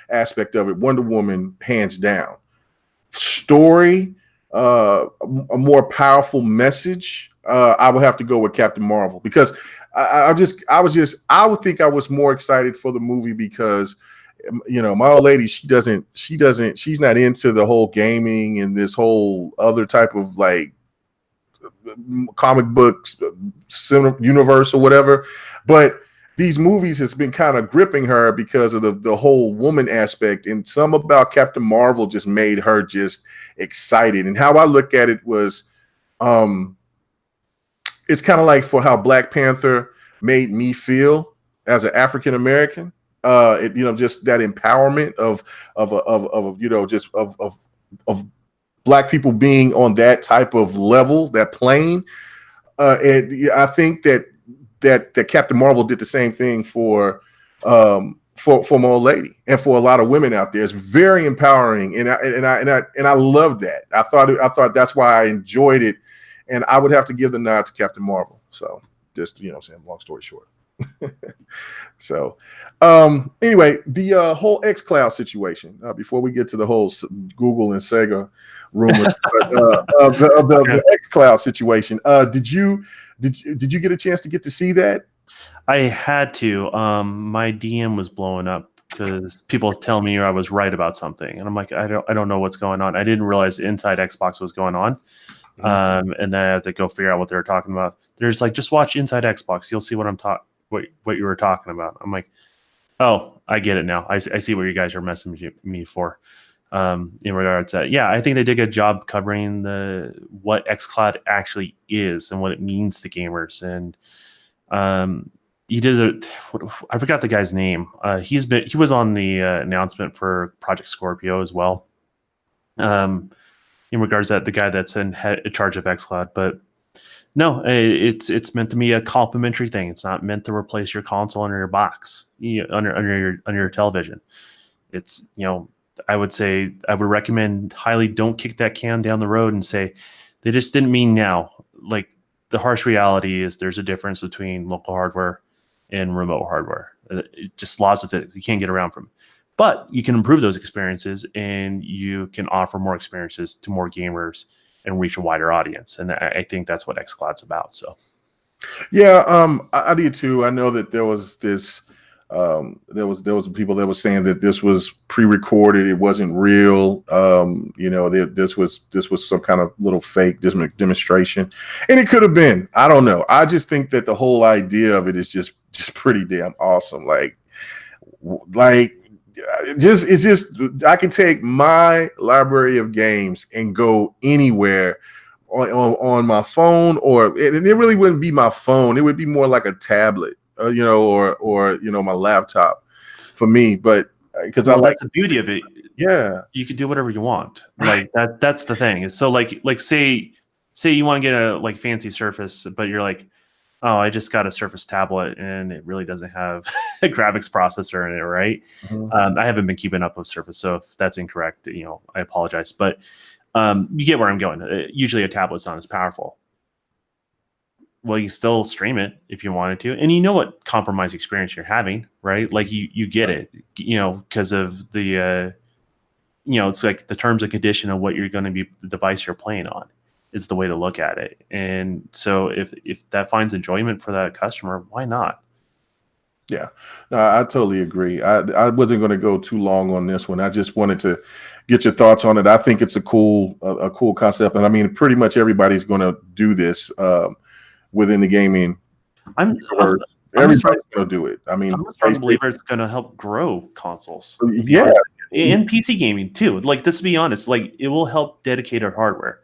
S1: aspect of it, Wonder Woman hands down. Story, a more powerful message. I would have to go with Captain Marvel because I would think I was more excited for the movie because my old lady, she's not into the whole gaming and this whole other type of like comic books universe or whatever, but these movies has been kind of gripping her because of the whole woman aspect, and some about Captain Marvel just made her just excited. And how I look at it was, it's kind of like for how Black Panther made me feel as an African American. Just that empowerment of Black people being on that type of level, that plane. And I think that Captain Marvel did the same thing for my old lady and for a lot of women out there. It's very empowering, and I love that. I thought that's why I enjoyed it, and I would have to give the nod to Captain Marvel. So just saying, long story short. So anyway, the whole xCloud situation, before we get to the whole Google and Sega rumor, of the xCloud situation, did you get a chance to get to see that?
S2: I had to. My DM was blowing up because people tell me I was right about something, and I'm like, I don't know what's going on. I didn't realize Inside Xbox was going on. And then I had to go figure out what they were talking about. There's like, just watch Inside Xbox. You'll see what what you were talking about. I'm like, oh, I get it now. I see what you guys are messaging me for. In regards to that, yeah, I think they did a good job covering what xCloud actually is and what it means to gamers. And he did I forgot the guy's name. He was on the announcement for Project Scorpio as well. In regards to that, the guy that's in charge of xCloud, but no, it's meant to be a complementary thing. It's not meant to replace your console under your box, under your television. It's I would recommend highly, don't kick that can down the road and say they just didn't mean now. Like, the harsh reality is there's a difference between local hardware and remote hardware. Just laws of physics, you can't get around from. But you can improve those experiences, and you can offer more experiences to more gamers and reach a wider audience. And I think that's what xCloud's about. So,
S1: yeah, I did too. I know that there was this. There was people that were saying that this was pre-recorded. It wasn't real. This was some kind of little fake demonstration, and it could have been. I don't know. I just think that the whole idea of it is just pretty damn awesome. It's just I can take my library of games and go anywhere on my phone, and it really wouldn't be my phone. It would be more like a tablet, or my laptop for me. But because
S2: that's the beauty of it.
S1: Yeah,
S2: you could do whatever you want. Like that's the thing. So like say you want to get a fancy Surface, but you're like, oh, I just got a Surface tablet and it really doesn't have a graphics processor in it, right? Mm-hmm. I haven't been keeping up with Surface, so if that's incorrect, I apologize. But you get where I'm going. Usually a tablet's not as powerful. Well, you still stream it if you wanted to, and what compromise experience you're having, right? Like you get it, because of the, it's like the terms and condition of what you're going to be, the device you're playing on. Is the way to look at it. And so if that finds enjoyment for that customer, why not?
S1: Yeah, no, I totally agree. I wasn't going to go too long on this one. I just wanted to get your thoughts on it. I think it's a cool concept. And I mean, pretty much everybody's going to do this within the gaming. Everybody's going to do it. I mean,
S2: I'm a strong believer it's going to help grow consoles.
S1: Yeah.
S2: And PC gaming too. Like, let's be honest, it will help dedicated hardware.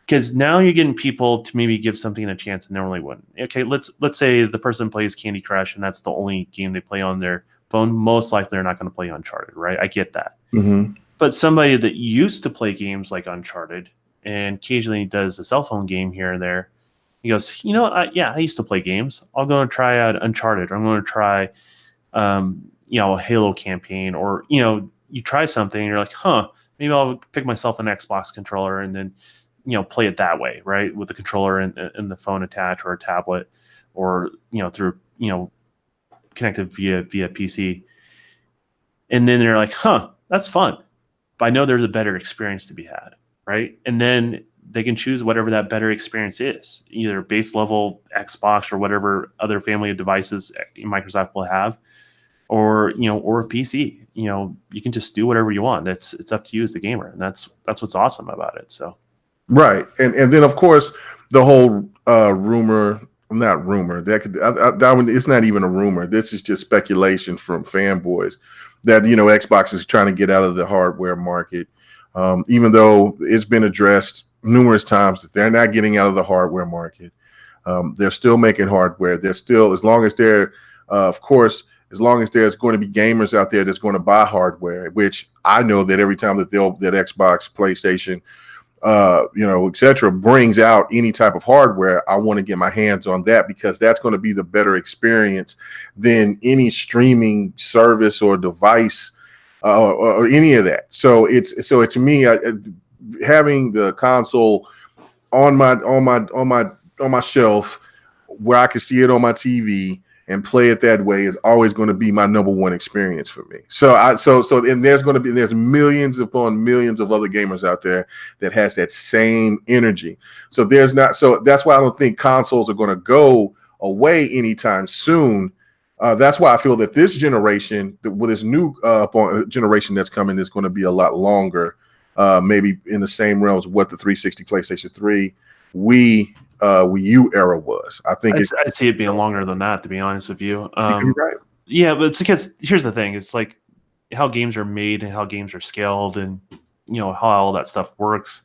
S2: Because now you're getting people to maybe give something a chance and normally wouldn't. Okay, let's say the person plays Candy Crush and that's the only game they play on their phone, most likely they're not going to play Uncharted, right? I get that.
S1: Mm-hmm.
S2: But somebody that used to play games like Uncharted and occasionally does a cell phone game here and there, he goes, I used to play games. I'll go and try out Uncharted. Or I'm going to try, a Halo campaign, or, you try something and you're like, maybe I'll pick myself an Xbox controller and then, play it that way, right? With the controller and the phone attached, or a tablet, or, through, connected via PC. And then they're like, that's fun. But I know there's a better experience to be had, right? And then they can choose whatever that better experience is, either base level Xbox or whatever other family of devices Microsoft will have, or or a PC. You can just do whatever you want. It's up to you as the gamer, and that's what's awesome about it. So,
S1: Right, and then of course the whole rumor. Not rumor. That one. It's not even a rumor. This is just speculation from fanboys that Xbox is trying to get out of the hardware market, even though it's been addressed numerous times that they're not getting out of the hardware market. They're still making hardware. They're still, as long as they're, of course, as long as there's going to be gamers out there that's going to buy hardware, which I know that every time that Xbox, PlayStation, etc., brings out any type of hardware, I want to get my hands on that, because that's going to be the better experience than any streaming service or device or any of that. So to me, having the console on my shelf where I can see it on my TV and play it that way is always going to be my number one experience for me. And there's millions upon millions of other gamers out there that has that same energy. So that's why I don't think consoles are going to go away anytime soon. That's why I feel that this generation, with this new generation that's coming, is going to be a lot longer. Maybe in the same realms of what the 360, PlayStation 3, Wii U era was. I think
S2: I see it being longer than that, to be honest with you.
S1: You're right.
S2: Yeah, but it's because here's the thing: it's like how games are made and how games are scaled, and how all that stuff works.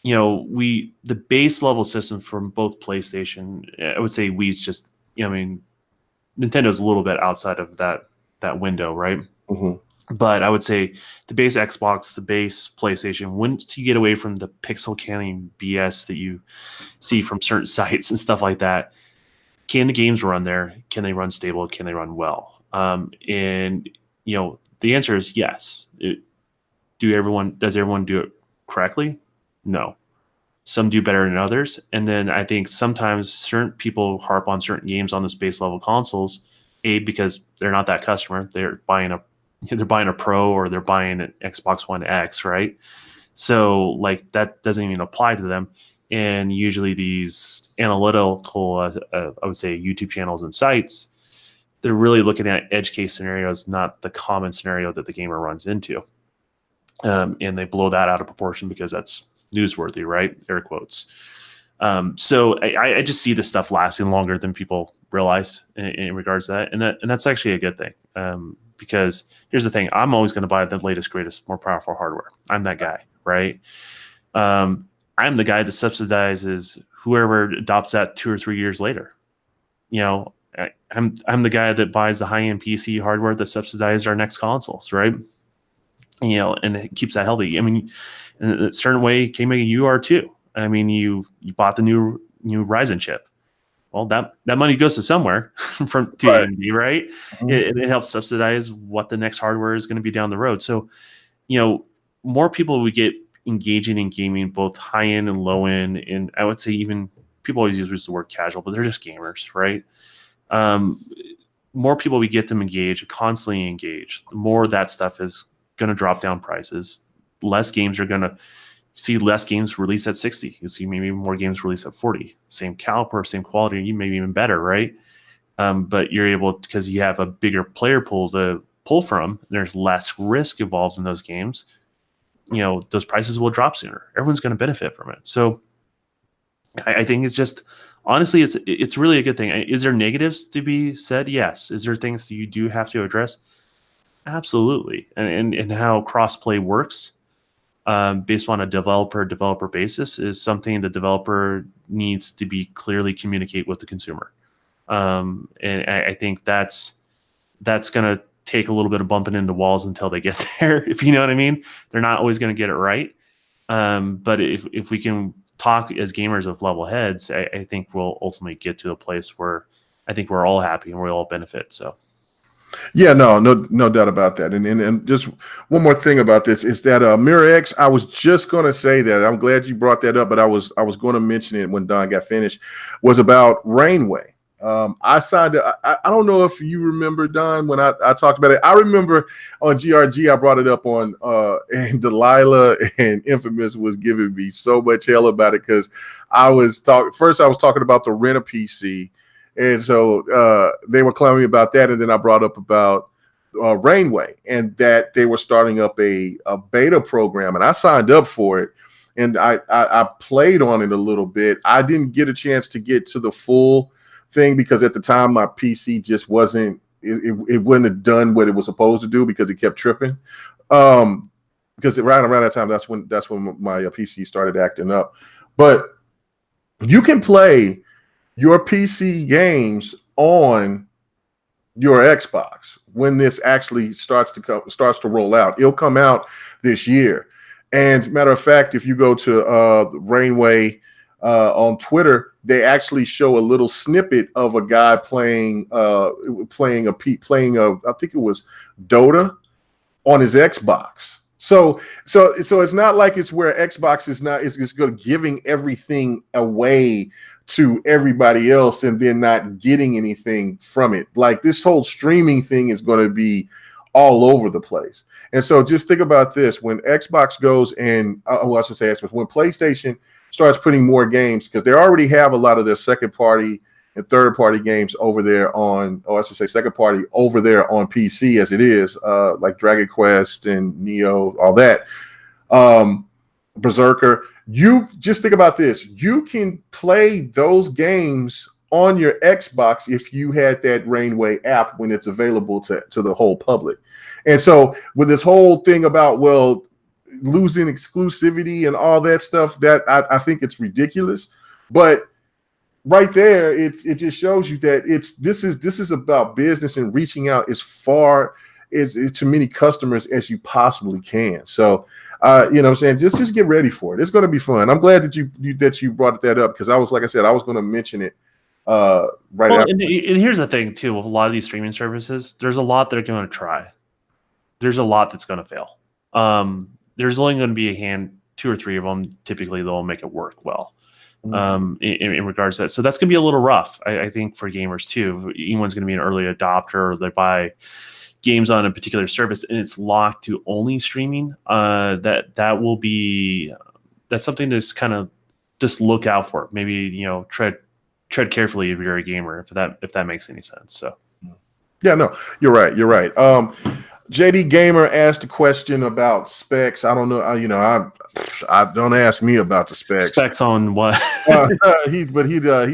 S2: The base level systems from both PlayStation, I would say Wii's just, Nintendo's a little bit outside of that window, right?
S1: Mm-hmm.
S2: But I would say the base Xbox, the base PlayStation, once you get away from the pixel counting BS that you see from certain sites and stuff like that, can the games run there? Can they run stable? Can they run well? And the answer is yes. Does everyone do it correctly? No. Some do better than others. And then I think sometimes certain people harp on certain games on the base level consoles, because they're not that customer. They're buying a Pro, or they're buying an Xbox One X, right? So like that doesn't even apply to them. And usually these analytical, I would say, YouTube channels and sites, they're really looking at edge case scenarios, not the common scenario that the gamer runs into. And they blow that out of proportion because that's newsworthy, right? Air quotes. So I just see this stuff lasting longer than people realize in regards to that. And that's actually a good thing. Because here's the thing: I'm always going to buy the latest, greatest, more powerful hardware. I'm that guy, right? I'm the guy that subsidizes whoever adopts that 2 or 3 years later. I'm the guy that buys the high-end PC hardware that subsidizes our next consoles, right? And it keeps that healthy. I mean, in a certain way, K-Mega, you are too. I mean, you bought the new Ryzen chip. Well, that money goes to somewhere to AMD, right?
S1: Mm-hmm.
S2: It helps subsidize what the next hardware is going to be down the road. So, more people would get engaging in gaming, both high end and low end, and I would say even people always use the word casual, but they're just gamers, right? More people we get them engaged, constantly engaged, the more that stuff is going to drop down prices. Less games are going to see less games released at 60. You see maybe more games released at 40. Same caliber, same quality, maybe even better, right? But you're able, because you have a bigger player pool to pull from, there's less risk involved in those games. Those prices will drop sooner. Everyone's going to benefit from it. So I think it's just, honestly, it's really a good thing. Is there negatives to be said? Yes. Is there things that you do have to address? Absolutely. And how crossplay works, based on a developer basis, is something the developer needs to be clearly communicate with the consumer. And I think that's that's going to take a little bit of bumping into walls until they get there. If you know what I mean, they're not always going to get it right. But if we can talk as gamers of level heads, I think we'll ultimately get to a place where I think we're all happy and we all benefit. So.
S1: Yeah, no doubt about that. And just one more thing about this is that Mirror X. I was just going to say that. I'm glad you brought that up, but I was going to mention it when Don got finished. Was about Rainway. I signed it. I don't know if you remember, Don, when I talked about it. I remember on GRG I brought it up on, and Delilah and Infamous was giving me so much hell about it because I was talking about the rent a PC. And so they were clowning me about that. And then I brought up about Rainway and that they were starting up a beta program. And I signed up for it. And I played on it a little bit. I didn't get a chance to get to the full thing because at the time my PC just wasn't, it wouldn't have done what it was supposed to do because it kept tripping. Because around that time, that's when my PC started acting up. But you can play your PC games on your Xbox when this actually starts to roll out. It'll come out this year. And matter of fact, if you go to Rainway on Twitter, they actually show a little snippet of a guy playing I think it was Dota on his Xbox. So it's not like it's where Xbox is giving everything away to everybody else and then not getting anything from it. Like this whole streaming thing is going to be all over the place. And so just think about this: when Xbox goes and I should say Xbox, when PlayStation starts putting more games, because they already have a lot of their second party and third party games over there on, or I should say second party over there on PC as it is, like Dragon Quest and Neo, all that. Berserker. You just think about this. You can play those games on your Xbox if you had that Rainway app when it's available to the whole public. And so with this whole thing about, well, losing exclusivity and all that stuff, that I think it's ridiculous. But right there, it just shows you that this is about business and reaching out as far as to many customers as you possibly can. So you know what I'm saying, just get ready for it. It's going to be fun. I'm glad that you brought that up because I was, like I said, I was going to mention it right
S2: well,
S1: after.
S2: and here's the thing too, with a lot of these streaming services, there's a lot they're going to try. There's a lot that's going to fail. There's only going to be two or three of them. Typically, they'll make it work well. In regards to that. So that's going to be a little rough, I think, for gamers too. Anyone's going to be an early adopter, or they buy games on a particular service and it's locked to only streaming. That's something to kind of just look out for. Maybe, tread carefully if you're a gamer, if that makes any sense. So
S1: yeah, no, you're right. JD Gamer asked a question about specs. I don't know. I don't ask me about the specs.
S2: Specs on what?
S1: He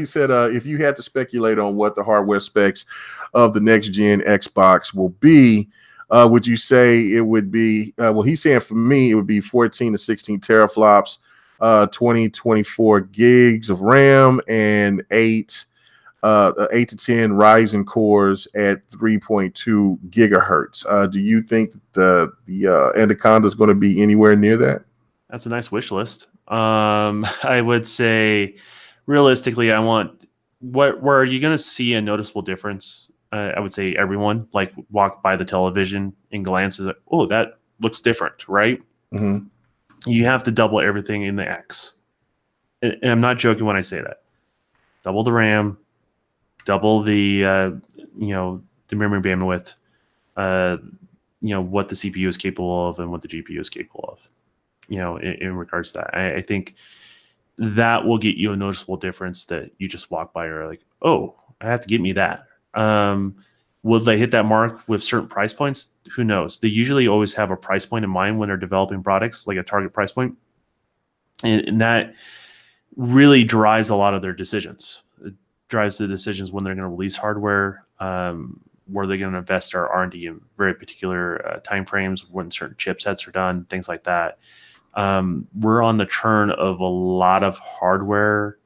S1: said if you had to speculate on what the hardware specs of the next gen Xbox will be, would you say it would be? Well, he's saying for me it would be 14 to 16 teraflops, 24 gigs of RAM, and 8 to 10 Ryzen cores at 3.2 gigahertz. Do you think the Anaconda is going to be anywhere near that?
S2: That's a nice wish list. I would say, realistically, where are you going to see a noticeable difference? I would say everyone walk by the television and glances like, oh, that looks different, right?
S1: Mm-hmm.
S2: You have to double everything in the X. And I'm not joking when I say that. Double the RAM, double the memory bandwidth, what the CPU is capable of and what the GPU is capable of, in regards to that. I think that will get you a noticeable difference that you just walk by or like, oh, I have to get me that. Will they hit that mark with certain price points? Who knows? They usually always have a price point in mind when they're developing products, like a target price point. And that really drives a lot of their decisions. Drives the decisions when they're going to release hardware, where they're going to invest our R&D in very particular timeframes, when certain chipsets are done, things like that. We're on the turn of a lot of hardware,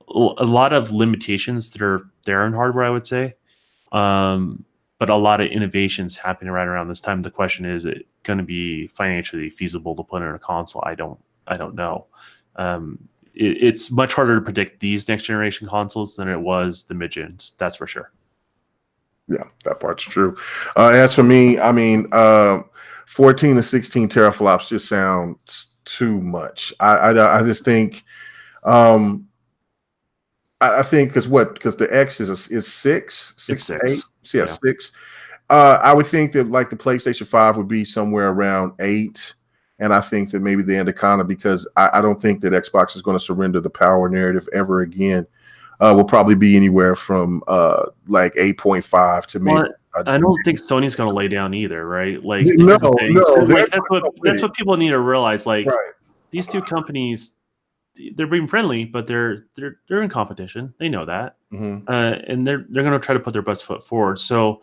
S2: a lot of limitations that are there in hardware, I would say. but a lot of innovations happening right around this time. The question is it going to be financially feasible to put in a console? I don't know. It's much harder to predict these next generation consoles than it was the mid-gens. That's for sure.
S1: Yeah, that part's true. As for me, I mean, 14 to 16 teraflops just sounds too much. I just think, I think because the X is six
S2: It's
S1: to eight.
S2: 6.
S1: So yeah, 6. I would think that like the PlayStation 5 would be somewhere around 8. And I think that maybe the Anaconda, because I don't think that Xbox is going to surrender the power narrative ever again, will probably be anywhere from like 8.5 to maybe.
S2: Well, I don't think Sony's going to lay down either, right? Like,
S1: No,
S2: here's the thing.
S1: no,
S2: So, like,
S1: they're
S2: that's what people need to realize. Like,
S1: right.
S2: these two companies, they're being friendly, but they're in competition. They know that, and they're going to try to put their best foot forward. So,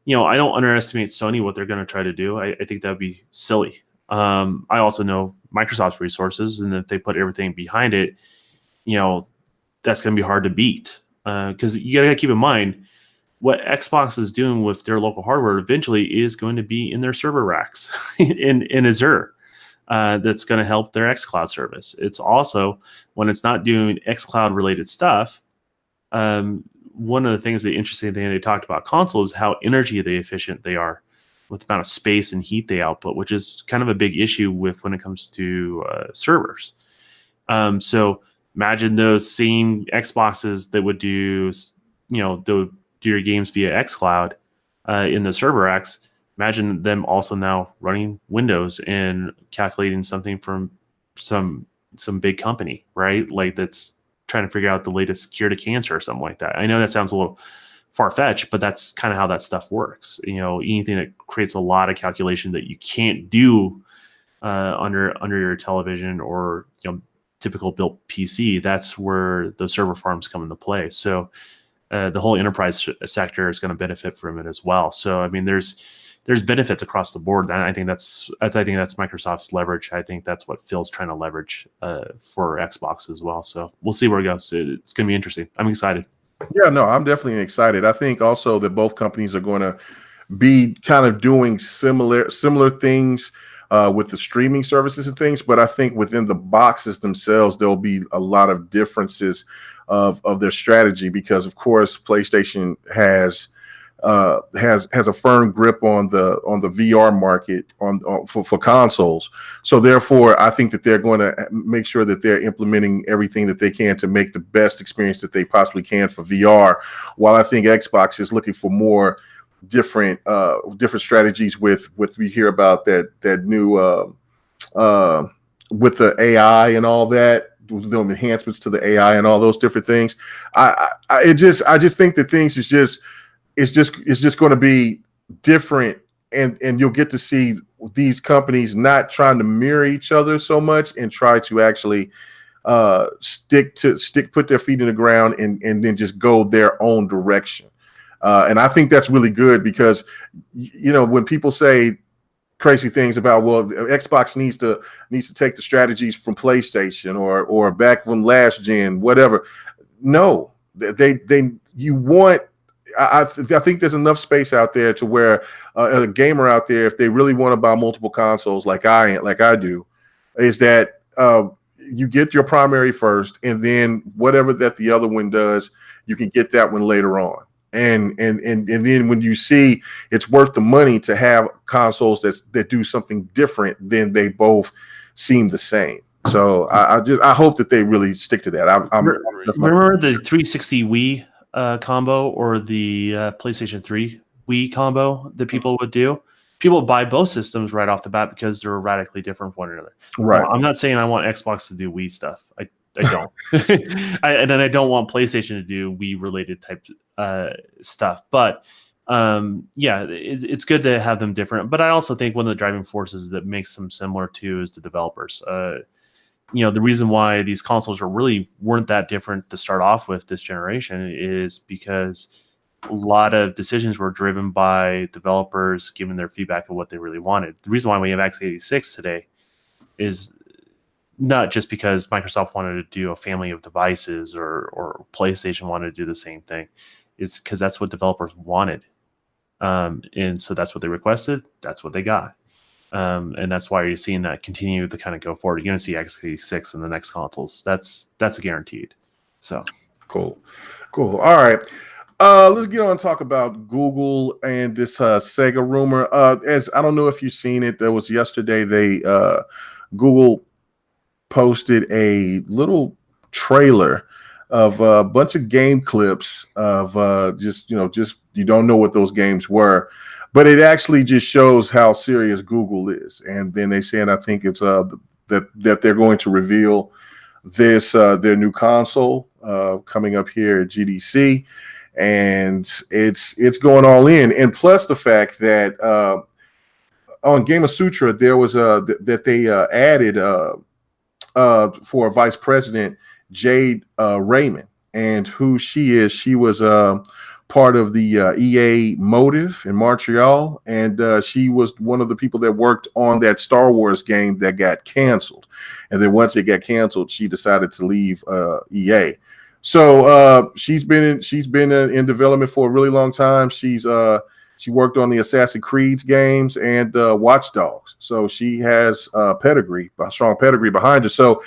S2: I don't underestimate Sony what they're going to try to do. I think that'd be silly. I also know Microsoft's resources, and if they put everything behind it, that's going to be hard to beat. Because you got to keep in mind what Xbox is doing with their local hardware eventually is going to be in their server racks in Azure. That's going to help their xCloud service. It's also, when it's not doing xCloud related stuff, one of the things, the interesting thing they talked about consoles, is how energy efficient they are with the amount of space and heat they output, which is kind of a big issue with when it comes to servers. So imagine those same Xboxes that would do, your games via xCloud in the server racks. Imagine them also now running Windows and calculating something from some big company, right? Like that's trying to figure out the latest cure to cancer or something like that. I know that sounds a little far-fetched, but that's kind of how that stuff works. Anything that creates a lot of calculation that you can't do under your television or typical built PC, that's where the server farms come into play. So the whole enterprise sector is going to benefit from it as well. So I mean, there's benefits across the board, and I think that's Microsoft's leverage. I think that's what Phil's trying to leverage for Xbox as well. So we'll see where it goes. It's going to be interesting. I'm excited.
S1: Yeah, no, I'm definitely excited. I think also that both companies are going to be kind of doing similar things with the streaming services and things, but I think within the boxes themselves there'll be a lot of differences of their strategy, because of course PlayStation has a firm grip on the VR market for consoles. So therefore, I think that they're going to make sure that they're implementing everything that they can to make the best experience that they possibly can for VR. While I think Xbox is looking for more different strategies with we hear about that new with the AI and all that, doing enhancements to the AI and all those different things. I just think that things is just it's just going to be different, and you'll get to see these companies not trying to mirror each other so much and try to actually put their feet in the ground and then just go their own direction. And I think that's really good, because when people say crazy things about, well, Xbox needs to take the strategies from PlayStation or back from last gen, whatever. No, you want. I think there's enough space out there to where a gamer out there, if they really want to buy multiple consoles like I do, is that you get your primary first, and then whatever that the other one does, you can get that one later on. And then when you see it's worth the money to have consoles that do something different, then they both seem the same. So I hope that they really stick to that.
S2: Remember the 360 Wii combo or the PlayStation 3 Wii combo that people would do? People would buy both systems right off the bat because they're radically different from one another.
S1: Right.
S2: Now, I'm not saying I want Xbox to do Wii stuff. I don't. And then I don't want PlayStation to do Wii related type stuff. But yeah, it's good to have them different. But I also think one of the driving forces that makes them similar too is the developers. The reason why these consoles weren't that different to start off with this generation is because a lot of decisions were driven by developers giving their feedback of what they really wanted. The reason why we have x86 today is not just because Microsoft wanted to do a family of devices or PlayStation wanted to do the same thing. It's because that's what developers wanted. And so that's what they requested. That's what they got. And that's why you're seeing that continue to kind of go forward. You're going to see x86 in the next consoles. That's a guaranteed. So
S1: Cool. All right. Let's get on and talk about Google and this Sega rumor. As I don't know if you've seen it, there was yesterday Google posted a little trailer of a bunch of game clips of just you don't know what those games were, but it actually just shows how serious Google is. And then they saying I think it's that they're going to reveal this their new console coming up here at GDC, and it's going all in. And plus the fact that on Game of Sutra there was that they added for vice president Jade Raymond, and who she is. She was part of the EA Motive in Montreal, and she was one of the people that worked on that Star Wars game that got canceled. And then once it got canceled, she decided to leave EA. So she's been in development for a really long time. She worked on the Assassin's Creed games and Watch Dogs. So she has a strong pedigree behind her. So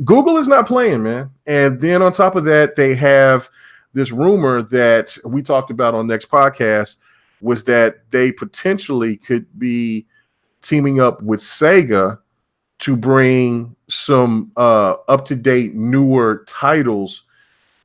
S1: Google is not playing, man. And then on top of that, they have this rumor that we talked about on next podcast, was that they potentially could be teaming up with Sega to bring some up-to-date, newer titles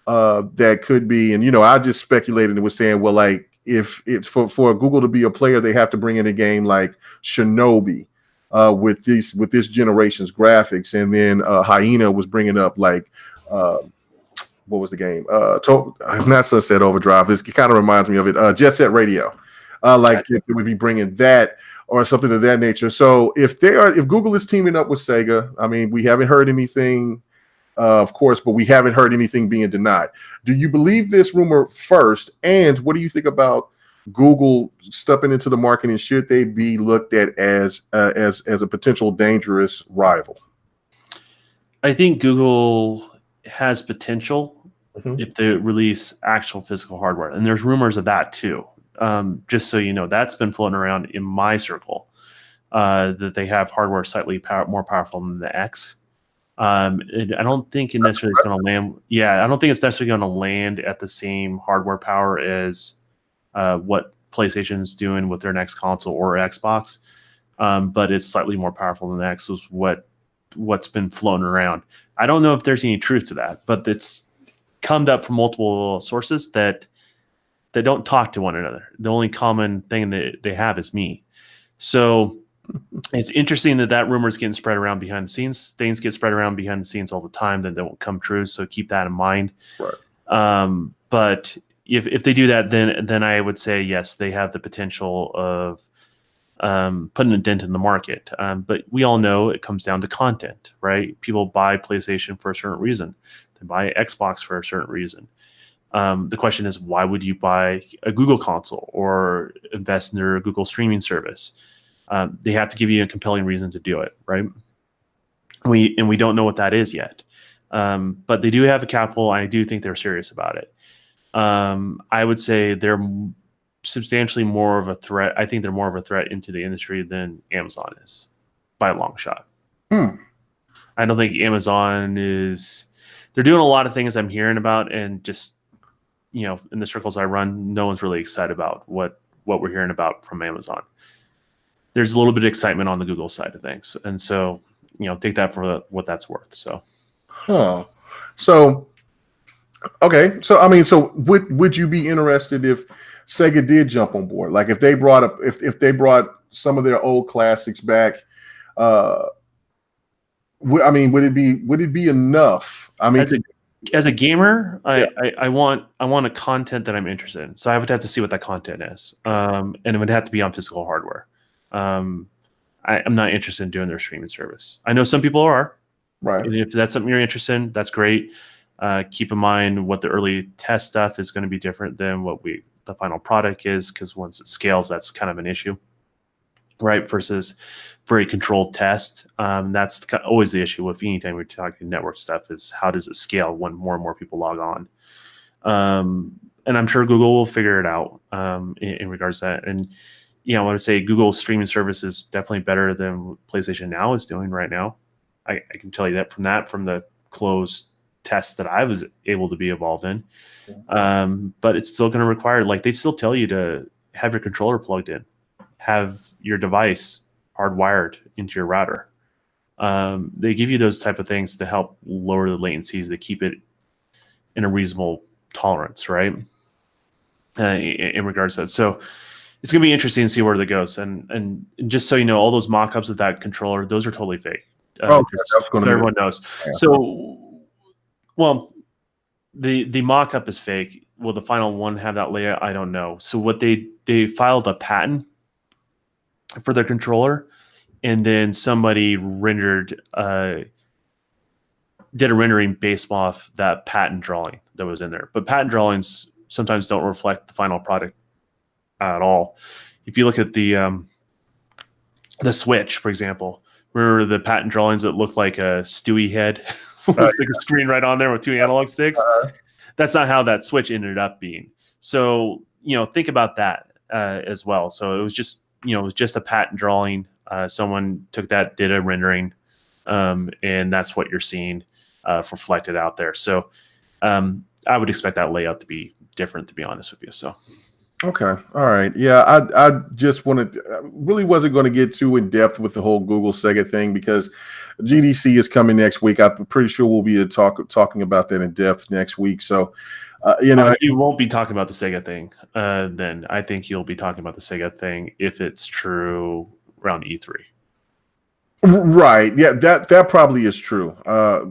S1: that could be. And, I just speculated and was saying, well, like, if it's for Google to be a player, they have to bring in a game like Shinobi with this generation's graphics. And then Hyena was bringing up like what was the game? It's not Sunset Overdrive. It kind of reminds me of it. Jet Set Radio. Like if they would be bringing that or something of that nature. So if Google is teaming up with Sega, I mean, we haven't heard anything, of course, but we haven't heard anything being denied. Do you believe this rumor first? And what do you think about Google stepping into the market, and should they be looked at as a potential dangerous rival?
S2: I think Google has potential if they release actual physical hardware, and there's rumors of that too. Just so you know, that's been floating around in my circle, that they have hardware slightly more powerful than the X. I don't think it necessarily is going to land. Yeah, I don't think it's necessarily going to land at the same hardware power as what PlayStation's doing with their next console or Xbox. But it's slightly more powerful than the X, was what's been floating around. I don't know if there's any truth to that, but it's come up from multiple sources that they don't talk to one another. The only common thing that they have is me. So it's interesting that rumor is getting spread around behind the scenes. Things get spread around behind the scenes all the time that don't come true. So keep that in mind.
S1: Right.
S2: But if they do that, then I would say yes, they have the potential of putting a dent in the market. But we all know it comes down to content, right? People buy PlayStation for a certain reason. They buy Xbox for a certain reason. The question is, why would you buy a Google console or invest in their Google streaming service? They have to give you a compelling reason to do it, right? We don't know what that is yet. But they do have the capital. I do think they're serious about it. I would say they're substantially more of a threat. I think they're more of a threat into the industry than Amazon is, by a long shot. I don't think Amazon is. They're doing a lot of things I'm hearing about, and just, in the circles I run, no one's really excited about what we're hearing about from Amazon. There's a little bit of excitement on the Google side of things, and so take that for what that's worth. So,
S1: So, okay. So, I mean, so would you be interested if Sega did jump on board? Like if they brought some of their old classics back? I mean, would it be enough? I mean,
S2: as a gamer, I want a content that I'm interested in. So I would have to see what that content is, and it would have to be on physical hardware. I'm not interested in doing their streaming service. I know some people are,
S1: right?
S2: And if that's something you're interested in, that's great. Keep in mind what the early test stuff is going to be different than what the final product is, because once it scales, that's kind of an issue, right? Versus very controlled test. That's always the issue with anytime we're talking network stuff, is how does it scale when more and more people log on. and I'm sure Google will figure it out in regards to that. And I would say Google's streaming service is definitely better than what PlayStation Now is doing right now. I can tell you that from the closed tests that I was able to be involved in. But it's still going to require, like, they still tell you to have your controller plugged in, have your device hardwired into your router. They give you those type of things to help lower the latencies, to keep it in a reasonable tolerance, right? In regards to that. So it's going to be interesting to see where that goes. And just so you know, all those mock-ups of that controller, those are totally fake.
S1: That's going to be
S2: everyone knows.
S1: Yeah.
S2: So, well, the mock-up is fake. Will the final one have that layout? I don't know. So what they filed a patent for their controller, and then somebody rendered did a rendering based off that patent drawing that was in there. But patent drawings sometimes don't reflect the final product at all. If you look at the Switch, for example, remember the patent drawings that look like a Stewie head with the screen right on there with two analog sticks? That's not how that Switch ended up being. So, think about that as well. So it was just a patent drawing. Someone took that, did a rendering, and that's what you're seeing reflected out there. So I would expect that layout to be different, to be honest with you. So.
S1: Okay. All right. Yeah. I just really wasn't going to get too in depth with the whole Google Sega thing, because GDC is coming next week. I'm pretty sure we'll be talking about that in depth next week. So,
S2: you won't be talking about the Sega thing. Then I think you'll be talking about the Sega thing if it's true around E3.
S1: Right. Yeah. That probably is true.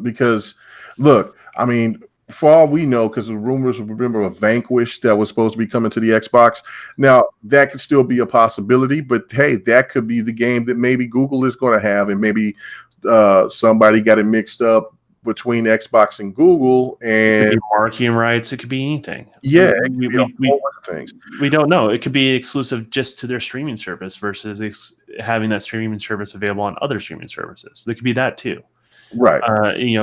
S1: Because look, I mean, for all we know, because the rumors, remember, of Vanquish that was supposed to be coming to the Xbox. Now, that could still be a possibility, but hey, that could be the game that maybe Google is going to have, and maybe somebody got it mixed up between Xbox and Google, and
S2: it could be marketing rights. It could be anything.
S1: Yeah,
S2: we don't know. It could be exclusive just to their streaming service versus having that streaming service available on other streaming services. There could be that too,
S1: right?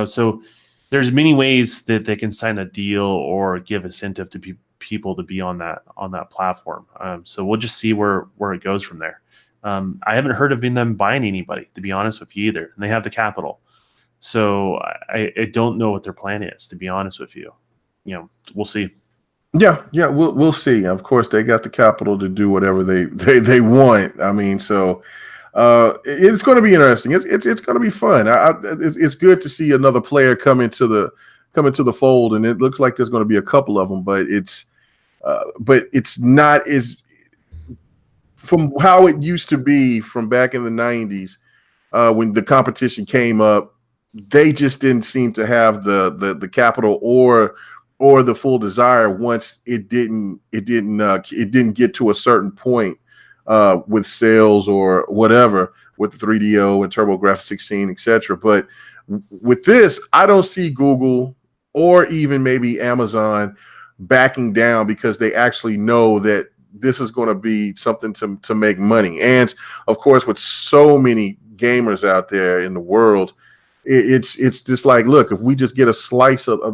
S2: So there's many ways that they can sign a deal or give incentive to people to be on that platform. So we'll just see where it goes from there. I haven't heard of them buying anybody, to be honest with you, either. And they have the capital. So I don't know what their plan is, to be honest with you. We'll see.
S1: Yeah, we'll see. Of course, they got the capital to do whatever they want. I mean, so it's going to be interesting. It's going to be fun. It's good to see another player come into the fold, and it looks like there's going to be a couple of them. But it's not as, from how it used to be from back in the 90s when the competition came up. They just didn't seem to have the capital or the full desire once it didn't get to a certain point with sales or whatever with the 3DO and TurboGrafx 16, etc. But with this, I don't see Google or even maybe Amazon backing down, because they actually know that this is going to be something to make money. And of course, with so many gamers out there in the world, it's just like, look, if we just get a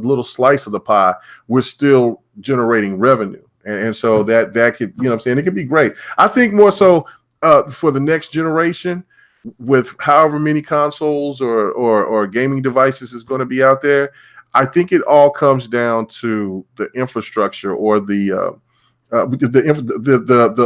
S1: little slice of the pie, we're still generating revenue. And so that could, you know what I'm saying, it could be great. I think more so for the next generation, with however many consoles or gaming devices is going to be out there. I think it all comes down to the infrastructure, or the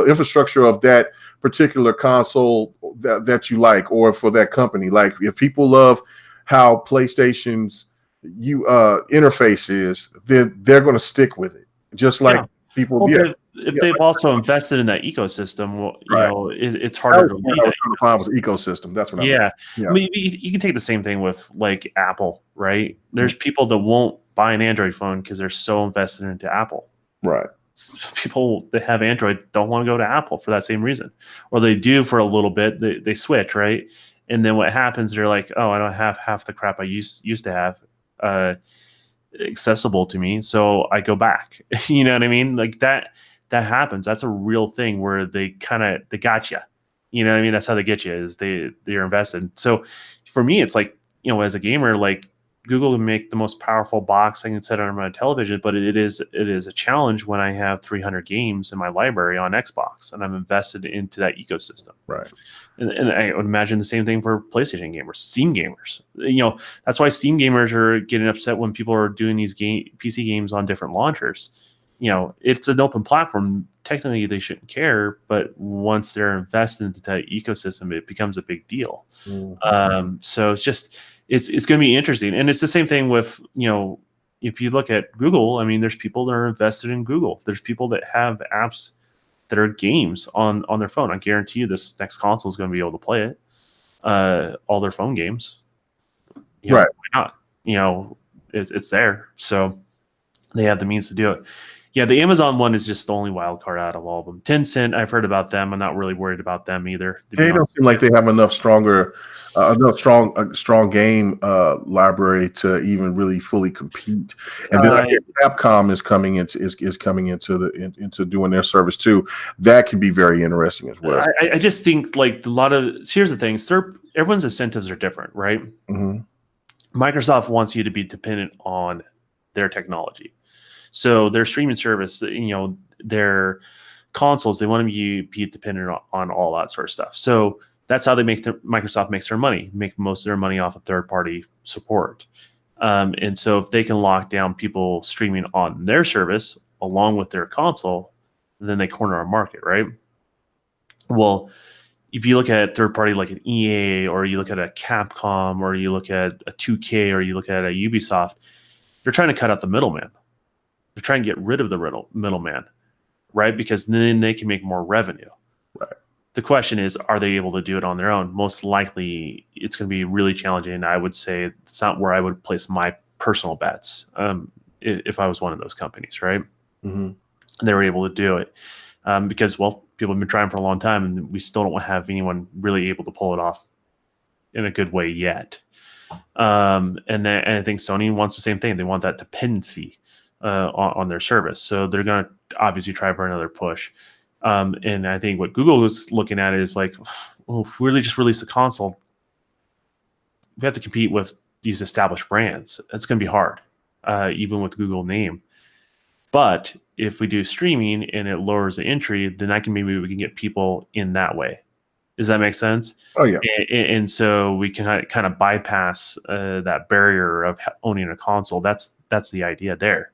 S1: infrastructure of that particular console that you like, or for that company. Like, if people love how PlayStation's interface is, then they're going to stick with it. Just like people.
S2: Well, if they've also invested in that ecosystem, well, it's harder to leave it.
S1: Ecosystem. That's what I
S2: mean. I mean, you can take the same thing with like Apple, right? There's people that won't buy an Android phone because they're so invested into Apple.
S1: Right.
S2: People that have Android don't want to go to Apple for that same reason, or they do for a little bit. They switch, right? And then what happens? They're like, oh, I don't have half the crap I used to have accessible to me, so I go back. You know what I mean? Like that happens. That's a real thing where they got you. You know what I mean? That's how they get you, is they're invested. So for me, it's like, as a gamer, like, Google can make the most powerful box I can set on my television, but it is a challenge when I have 300 games in my library on Xbox and I'm invested into that ecosystem.
S1: Right.
S2: And I would imagine the same thing for PlayStation gamers, Steam gamers. That's why Steam gamers are getting upset when people are doing these PC games on different launchers. It's an open platform. Technically, they shouldn't care, but once they're invested into that ecosystem, it becomes a big deal. So it's going to be interesting, and it's the same thing with if you look at Google. I mean, there's people that are invested in Google. There's people that have apps that are games on their phone. I guarantee you, this next console is going to be able to play it. All their phone games.
S1: Right.
S2: Why not? It's there, so they have the means to do it. Yeah, the Amazon one is just the only wild card out of all of them. Tencent, I've heard about them. I'm not really worried about them either.
S1: They don't seem like they have enough strong game library to even really fully compete. And then Capcom is coming into doing their service too. That could be very interesting as well.
S2: I just think here's the thing: everyone's incentives are different, right? Mm-hmm. Microsoft wants you to be dependent on their technology. So their streaming service, their consoles, they want to be dependent on all that sort of stuff. So that's how Microsoft makes their money, make most of their money off of third-party support. And so if they can lock down people streaming on their service along with their console, then they corner our market, right? Well, if you look at third-party like an EA, or you look at a Capcom, or you look at a 2K, or you look at a Ubisoft, they're trying to cut out the middleman. They're trying to get rid of the middleman, right? Because then they can make more revenue.
S1: Right.
S2: The question is, are they able to do it on their own? Most likely, it's going to be really challenging. I would say it's not where I would place my personal bets if I was one of those companies, right? Mm-hmm. They were able to do it because, people have been trying for a long time, and we still don't have anyone really able to pull it off in a good way yet. And I think Sony wants the same thing. They want that dependency on their service. So they're going to obviously try for another push. And I think what Google is looking at is like, if we really just release a console, we have to compete with these established brands. It's going to be hard, even with Google name. But if we do streaming and it lowers the entry, then maybe we can get people in that way. Does that make sense?
S1: Oh, yeah.
S2: And so we can kind of bypass that barrier of owning a console. That's the idea there.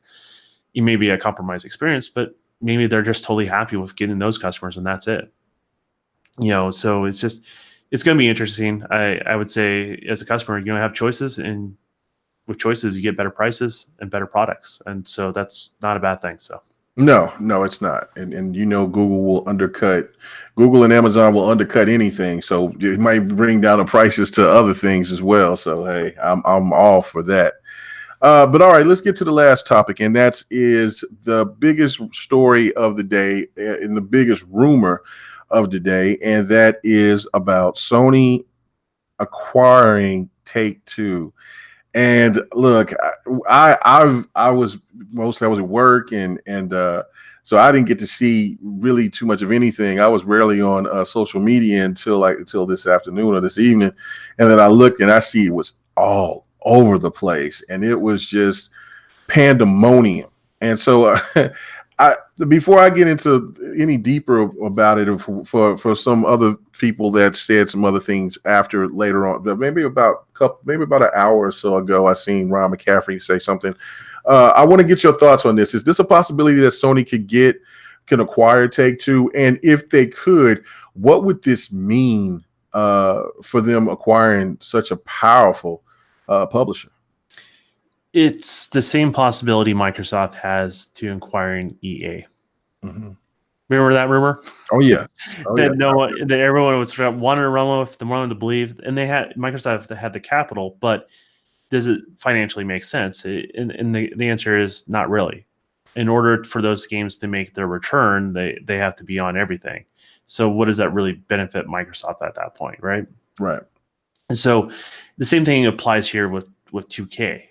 S2: It may be a compromised experience, but maybe they're just totally happy with getting those customers, and that's it. So it's going to be interesting. I would say as a customer, you're going to have choices, and with choices, you get better prices and better products. And so that's not a bad thing. So.
S1: No, it's not. And Google and Amazon will undercut anything. So it might bring down the prices to other things as well. So, hey, I'm all for that. But all right, let's get to the last topic. And that is the biggest story of the day and the biggest rumor of the day. And that is about Sony acquiring Take-Two. And look, I was at work and so I didn't get to see really too much of anything. I was rarely on social media until this afternoon or this evening, and then I looked and I see it was all over the place, and it was just pandemonium. And so before I get into any deeper about it, for some other people that said some other things later on, but maybe about an hour or so ago, I seen Ron McCaffrey say something. I want to get your thoughts on this. Is this a possibility that Sony can acquire Take-Two? And if they could, what would this mean for them acquiring such a powerful publisher?
S2: It's the same possibility Microsoft has to acquiring EA. Mm-hmm. Remember that rumor?
S1: Oh yeah.
S2: That everyone was wanting to run with, the wanted to believe, and Microsoft had the capital, but does it financially make sense? And the answer is not really. In order for those games to make their return, they have to be on everything. So what does that really benefit Microsoft at that point, right?
S1: Right.
S2: And so the same thing applies here with 2K.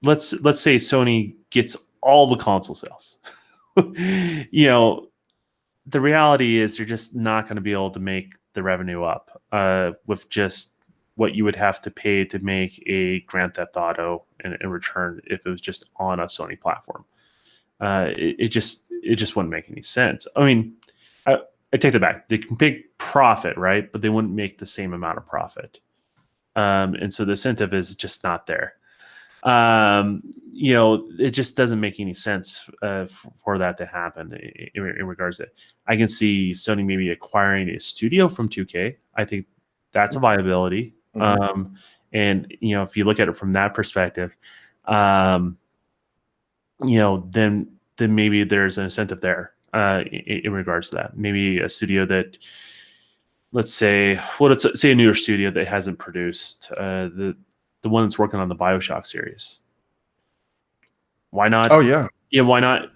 S2: Let's say Sony gets all the console sales. The reality is they're just not going to be able to make the revenue up with just what you would have to pay to make a Grand Theft Auto in return if it was just on a Sony platform. It just wouldn't make any sense. I mean, I take that back. They can make profit, right? But they wouldn't make the same amount of profit. And so the incentive is just not there. It just doesn't make any sense for that to happen in regards to it. I can see Sony maybe acquiring a studio from 2K. I think that's a viability. And if you look at it from that perspective, then maybe there's an incentive there in regards to that. Maybe a studio that, let's say a newer studio that hasn't produced the one that's working on the BioShock series. Why not?
S1: Oh yeah.
S2: Yeah, why not?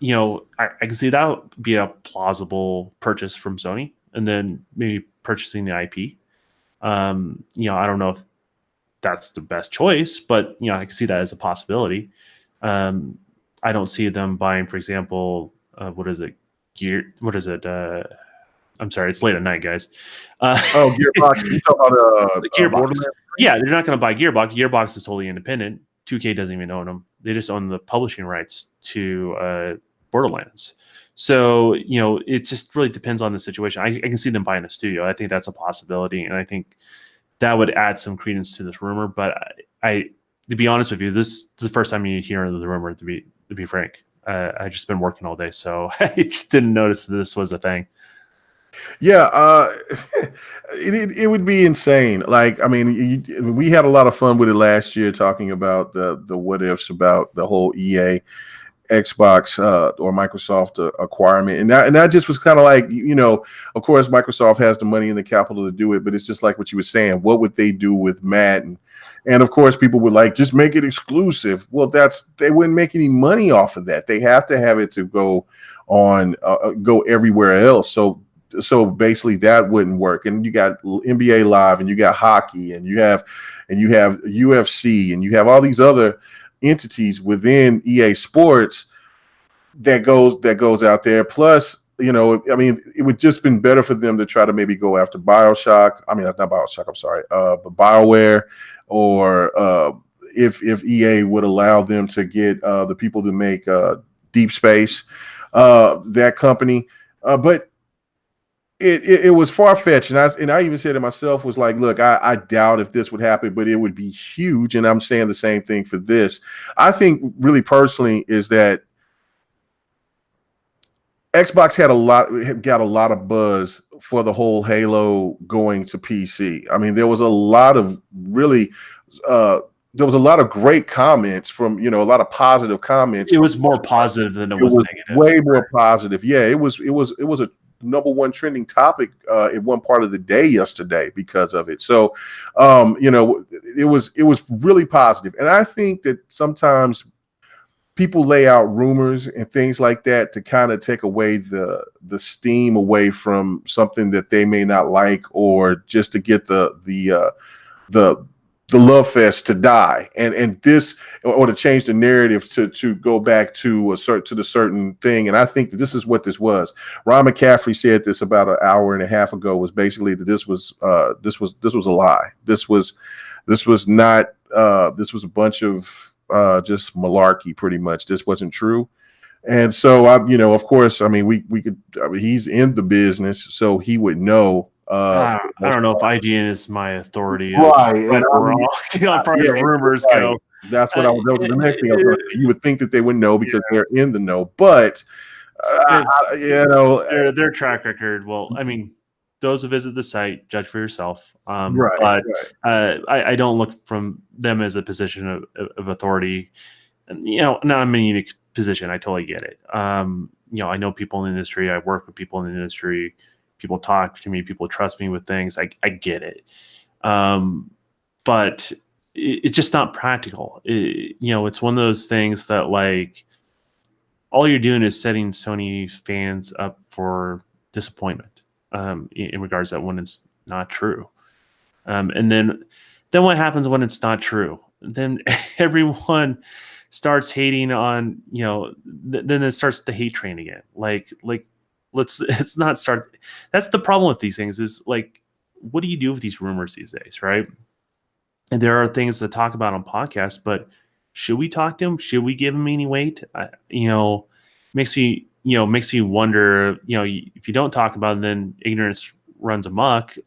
S2: I can see that would be a plausible purchase from Sony, and then maybe purchasing the IP. I don't know if that's the best choice, but I can see that as a possibility. I don't see them buying, for example, what is it? I'm sorry, it's late at night, guys.
S1: Gearbox. You talk about
S2: Gearbox. Yeah, they're not going to buy Gearbox. Gearbox is totally independent. 2K doesn't even own them. They just own the publishing rights to Borderlands. So, it just really depends on the situation. I can see them buying a studio. I think that's a possibility, and I think that would add some credence to this rumor. But to be honest with you, this is the first time you hear the rumor. To be frank, I just been working all day, so I just didn't notice that this was a thing.
S1: Yeah, it would be insane. Like, I mean, we had a lot of fun with it last year, talking about the what ifs about the whole EA, Xbox, or Microsoft acquirement, and that just was kind of like, of course, Microsoft has the money and the capital to do it, but it's just like what you were saying. What would they do with Madden? And of course, people would like, just make it exclusive. Well, they wouldn't make any money off of that. They have to have it to go on, go everywhere else. So basically that wouldn't work. And you got NBA Live, and you got hockey, and you have UFC, and you have all these other entities within EA Sports that goes out there. Plus, I mean, it would just been better for them to try to maybe go after BioShock. I mean, not BioShock, I'm sorry, but BioWare, or if EA would allow them to get the people to make Deep Space, that company. But it was far-fetched, and I even said to myself, was like, look, I doubt if this would happen, but it would be huge. And I'm saying the same thing for this. I think, really personally, is that Xbox got a lot of buzz for the whole Halo going to PC. I mean, there was a lot of great comments from, a lot of positive comments.
S2: It was more positive than it was negative.
S1: Way more positive. Yeah, it was a number one trending topic in one part of the day yesterday because of it. So, it was really positive. And I think that sometimes people lay out rumors and things like that to kind of take away the steam away from something that they may not like, or just to get the love fest to die, and this, or to change the narrative to go back to the certain thing. And I think that this is what this was. Ron McCaffrey said this about an hour and a half ago, was basically that this was a lie. This was not this was a bunch of just malarkey, pretty much. This wasn't true. And so of course, I mean, he's in the business, so he would know.
S2: I don't know if IGN is my authority.
S1: Right.
S2: And the rumors go.
S1: That's what that was the next thing I was going to say. You would think that they would know because they're in the know, but
S2: their track record. Well, I mean, those who visit the site, judge for yourself. But I don't look from them as a position of authority. And, not I'm in a unique position. I totally get it. I know people in the industry. I work with people in the industry. People talk to me. People trust me with things. I get it. But it's just not practical. It's one of those things that, like, all you're doing is setting Sony fans up for disappointment in regards to that when it's not true. And then what happens when it's not true? Then everyone starts hating on, then it starts the hate train again. Like let's not start. That's the problem with these things, is like, what do you do with these rumors these days, right? And there are things to talk about on podcasts, but should we talk to him? Should we give him any weight? Makes me wonder. If you don't talk about it, then ignorance runs amok.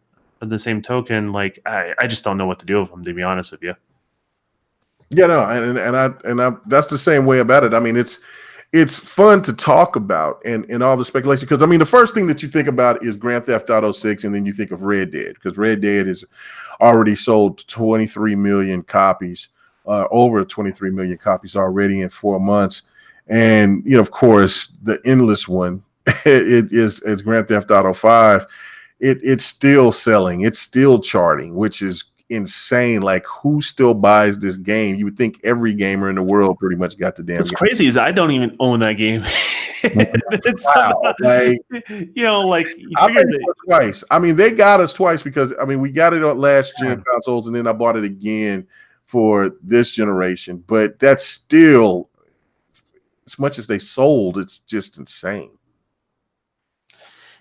S2: At the same token, like I just don't know what to do with him, to be honest with you.
S1: Yeah, no, and I that's the same way about it. I mean, it's fun to talk about and all the speculation, because I mean the first thing that you think about is Grand Theft Auto 6, and then you think of Red Dead, because Red Dead is already sold 23 million copies, over 23 million copies already in 4 months. And of course, the endless one is Grand Theft Auto 5. It's still selling, it's still charting, which is insane. Like, who still buys this game? You would think every gamer in the world pretty much got the damn
S2: What's
S1: game.
S2: crazy is I don't even own that game.
S1: Wow. Like,
S2: you
S1: I
S2: figure
S1: paid for it twice. I mean, they got us twice, because I mean we got it on last gen consoles, and then I bought it again for this generation. But that's still, as much as they sold, it's just insane.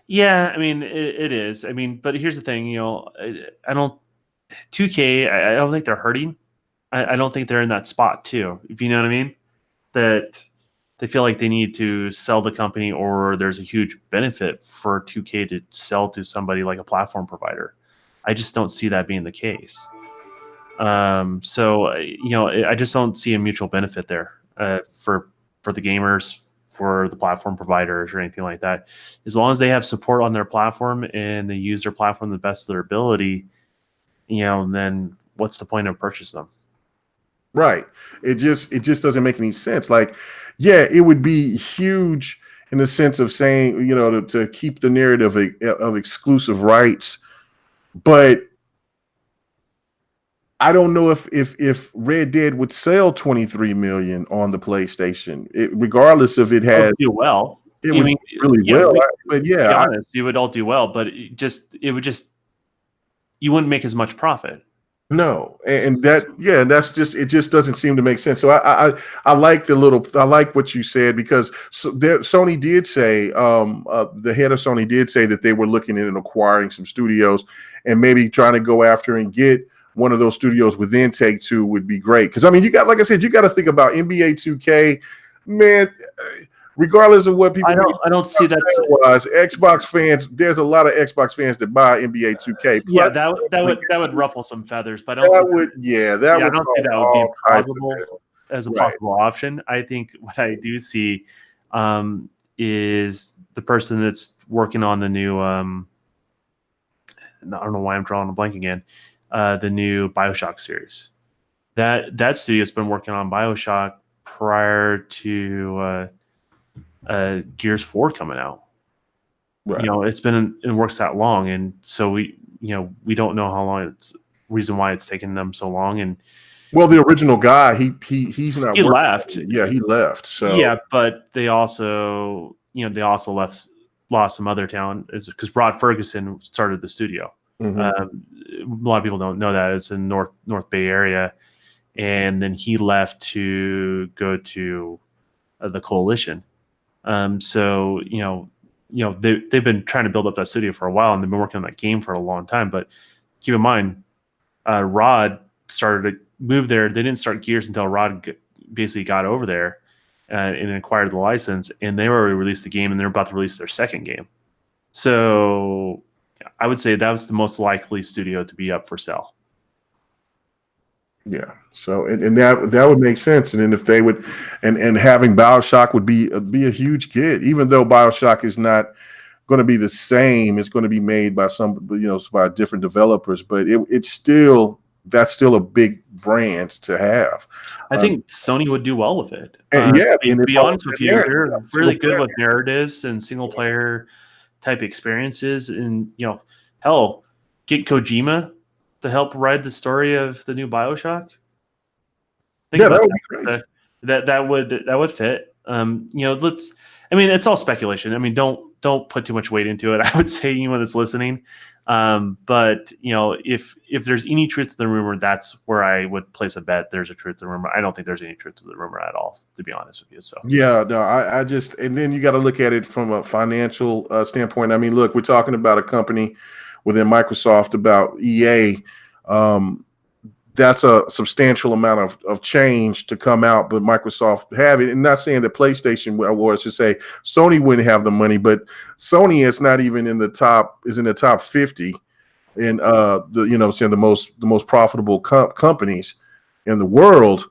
S2: Yeah, I mean it is. I mean, but here's the thing, I don't 2K. I don't think they're hurting. I don't think they're in that spot too. If you know what I mean, that they feel like they need to sell the company, or there's a huge benefit for 2K to sell to somebody like a platform provider. I just don't see that being the case. I just don't see a mutual benefit there for the gamers, for the platform providers, or anything like that. As long as they have support on their platform and they use their platform to the best of their ability, then what's the point of purchasing them?
S1: Right. It just doesn't make any sense. Like, yeah, it would be huge in the sense of saying, to keep the narrative of exclusive rights, but I don't know if Red Dead would sell 23 million on the PlayStation, regardless if it had.
S2: Do well.
S1: It would really well, but yeah,
S2: to be honest, you would all do well, but you wouldn't make as much profit.
S1: No, and that's just, it just doesn't seem to make sense. So I like I like what you said, because Sony did say, the head of Sony did say that they were looking at acquiring some studios, and maybe trying to go after and get one of those studios within Take-Two would be great. Because I mean, like I said, you got to think about NBA 2K, man. Regardless of what people,
S2: I don't see that
S1: was Xbox fans. There's a lot of Xbox fans that buy NBA 2K.
S2: Yeah, that would ruffle some feathers, but I
S1: don't
S2: see that would be possible as a
S1: Right.
S2: possible option. I think what I do see is the person that's working on the new. I don't know why I'm drawing a blank again. The new BioShock series. That studio's been working on BioShock prior to Gears 4 coming out.
S1: Right.
S2: It's been in works that long, and so we don't know how long reason why it's taken them so long. And
S1: well, the original guy, he's not.
S2: He left.
S1: Yeah, he left. So
S2: yeah, but they also lost some other talent, because Rod Ferguson started the studio.
S1: Mm-hmm.
S2: A lot of people don't know that it's in North Bay area, and then he left to go to the Coalition. So they've been trying to build up that studio for a while, and they've been working on that game for a long time. But keep in mind, Rod started to move there. They didn't start Gears until Rod basically got over there and acquired the license, and they already released the game, and they're about to release their second game. So I would say that was the most likely studio to be up for sale.
S1: Yeah. So and that would make sense. And then if they would, and having BioShock would be a huge get, even though BioShock is not going to be the same. It's going to be made by by different developers, but that's still a big brand to have.
S2: I think Sony would do well with it.
S1: To
S2: be honest with you, they're really good with narratives and single player type experiences, and hell, get Kojima to help write the story of the new BioShock.
S1: That would be great.
S2: That would fit. It's all speculation. I mean, don't put too much weight into it. I would say anyone that's listening. But if there's any truth to the rumor, that's where I would place a bet. There's a truth to the rumor. I don't think there's any truth to the rumor at all, to be honest with you. So
S1: yeah, no, I just, and then you got to look at it from a financial standpoint. I mean, look, we're talking about a company within Microsoft, about EA. that's a substantial amount of change to come out, but Microsoft have it. And not saying that PlayStation, or I should say Sony wouldn't have the money, but Sony is not even in the top, is in the top 50 in the, you know, saying the most profitable companies in the world.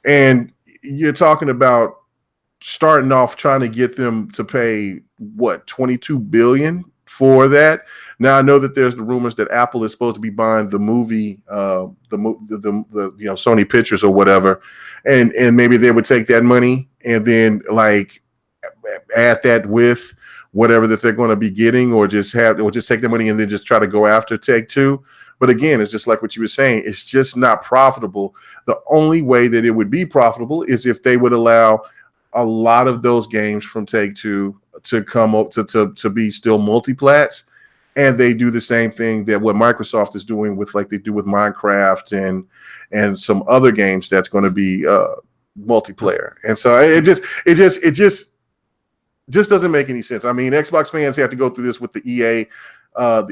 S1: And you're talking about starting off trying to get them to pay what, 22 billion for that. Now I know that there's the rumors that Apple is supposed to be buying the movie, the you know, Sony Pictures or whatever, and maybe they would take that money and then like add that with whatever that they're going to be getting, or just take the money and then just try to go after Take Two. But again, it's just like what you were saying. It's just not profitable. The only way that it would be profitable is if they would allow a lot of those games from Take Two to come up to be still multiplats, and they do the same thing that what Microsoft is doing with, like they do with Minecraft and some other games that's going to be multiplayer. And so it just doesn't make any sense. I mean, Xbox fans have to go through this with the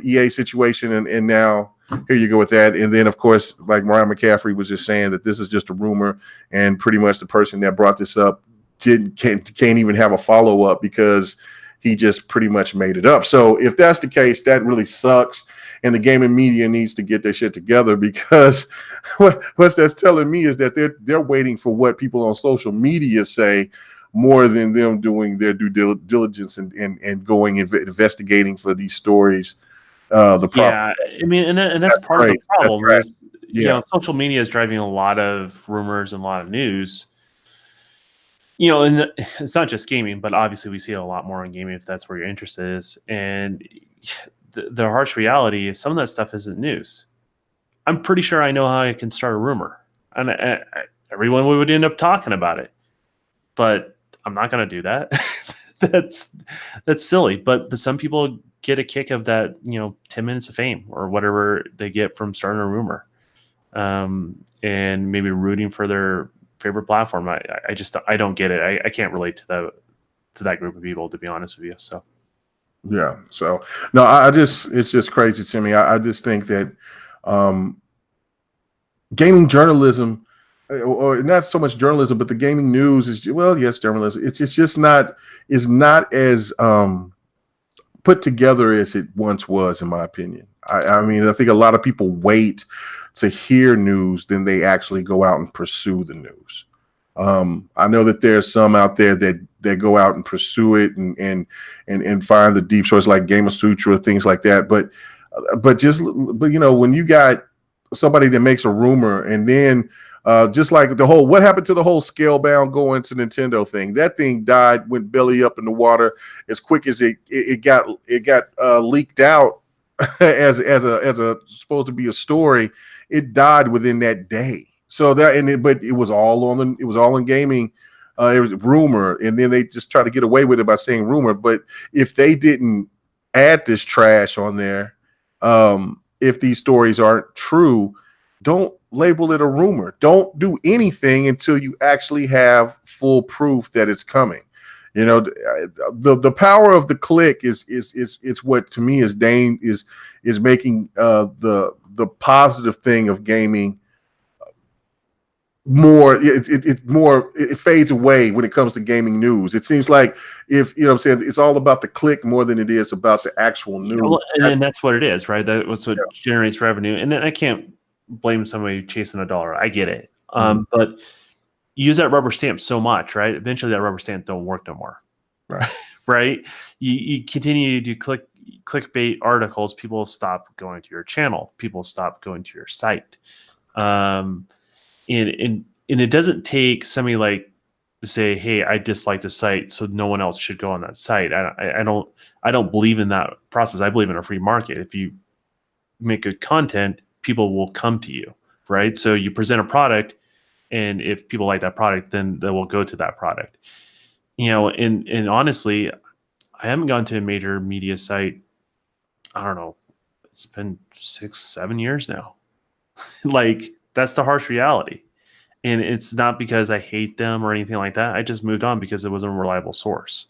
S1: EA situation, and now here you go with that. And then, of course, like Mariah McCaffrey was just saying that this is just a rumor, and pretty much the person that brought this up can't even have a follow-up because he just pretty much made it up. So if that's the case, that really sucks. And the gaming media needs to get their shit together, because what that's telling me is that they're waiting for what people on social media say more than them doing their due diligence and going investigating for these stories.
S2: Yeah, I mean, and that's part of the problem.
S1: Right.
S2: Is, you know, social media is driving a lot of rumors and a lot of news. You know, and it's not just gaming, but obviously we see it a lot more in gaming if that's where your interest is. And the harsh reality is some of that stuff isn't news. I'm pretty sure I know how I can start a rumor, and everyone would end up talking about it. But I'm not going to do that. that's silly. But some people get a kick of that, you know, 10 minutes of fame or whatever they get from starting a rumor, and maybe rooting for their favorite platform. I don't get it. I can't relate to that group of people, to be honest with you. So
S1: yeah. So no, it's just crazy to me. I just think that gaming journalism, or not so much journalism, but the gaming news is, well, yes, journalism. It's just not as put together as it once was, in my opinion. I mean, I think a lot of people wait to hear news than they actually go out and pursue the news. I know that there's some out there that go out and pursue it and find the deep source, like Game of Sutra, things like that. But you know, when you got somebody that makes a rumor, and then just like what happened to the whole Scalebound going to Nintendo thing, that thing died, went belly up in the water as quick as it got leaked out as a supposed to be a story. It died within that day. So but it was all in gaming. It was rumor, and then they just try to get away with it by saying rumor. But if they didn't add this trash on there, if these stories aren't true, don't label it a rumor. Don't do anything until you actually have full proof that it's coming. You know, the power of the click is what to me is making the positive thing of gaming more. It fades away when it comes to gaming news. It seems like, if you know what I'm saying, it's all about the click more than it is about the actual news.
S2: Well, and that's what it is, right? That's what generates revenue. And then I can't blame somebody chasing a dollar. I get it. But you use that rubber stamp so much, right? Eventually that rubber stamp don't work no more.
S1: Right.
S2: Right? You continue to do clickbait articles, people stop going to your channel. People stop going to your site. And it doesn't take somebody like to say, "Hey, I dislike the site, so no one else should go on that site." I don't believe in that process. I believe in a free market. If you make good content, people will come to you, right? So you present a product, and if people like that product, then they will go to that product. You know, and honestly, I haven't gone to a major media site. I don't know. It's been 6-7 years now. Like, that's the harsh reality. And it's not because I hate them or anything like that. I just moved on because it was a reliable source.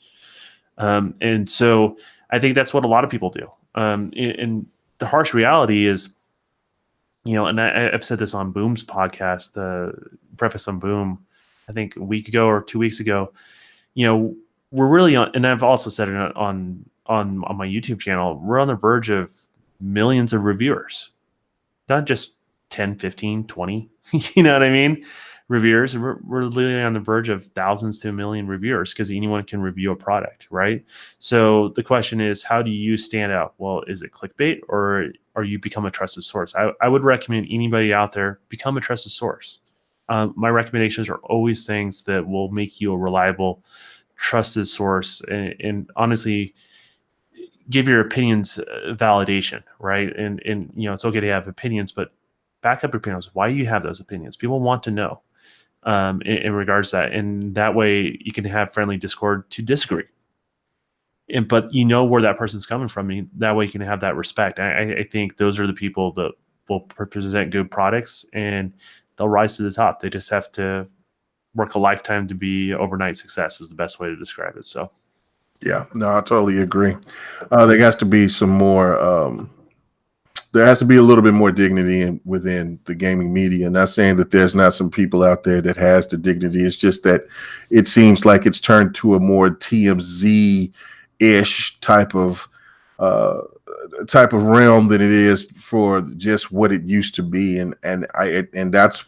S2: And so I think that's what a lot of people do. And the harsh reality is and I've said this on Boom's podcast, Preface on Boom, I think a week ago or 2 weeks ago. We're really on, and I've also said it on my YouTube channel. We're on the verge of millions of reviewers, not just 10, 15, 20. You know what I mean? Reviewers. We're literally on the verge of thousands to a million reviewers because anyone can review a product, right? So the question is, how do you stand out? Well, is it clickbait or you become a trusted source? I would recommend anybody out there become a trusted source. My recommendations are always things that will make you a reliable, trusted source, and honestly, give your opinions validation, right? And it's okay to have opinions, but back up your opinions. Why you have those opinions? People want to know in regards to that, and that way you can have friendly discord to disagree. But where that person's coming from. That way you can have that respect. I think those are the people that will present good products, and they'll rise to the top. They just have to work a lifetime to be overnight success. Is the best way to describe it. So.
S1: Yeah, no, I totally agree. There has to be some more. There has to be a little bit more dignity within the gaming media. Not saying that there's not some people out there that has the dignity. It's just that it seems like it's turned to a more TMZ-ish type of realm than it is for just what it used to be. And that's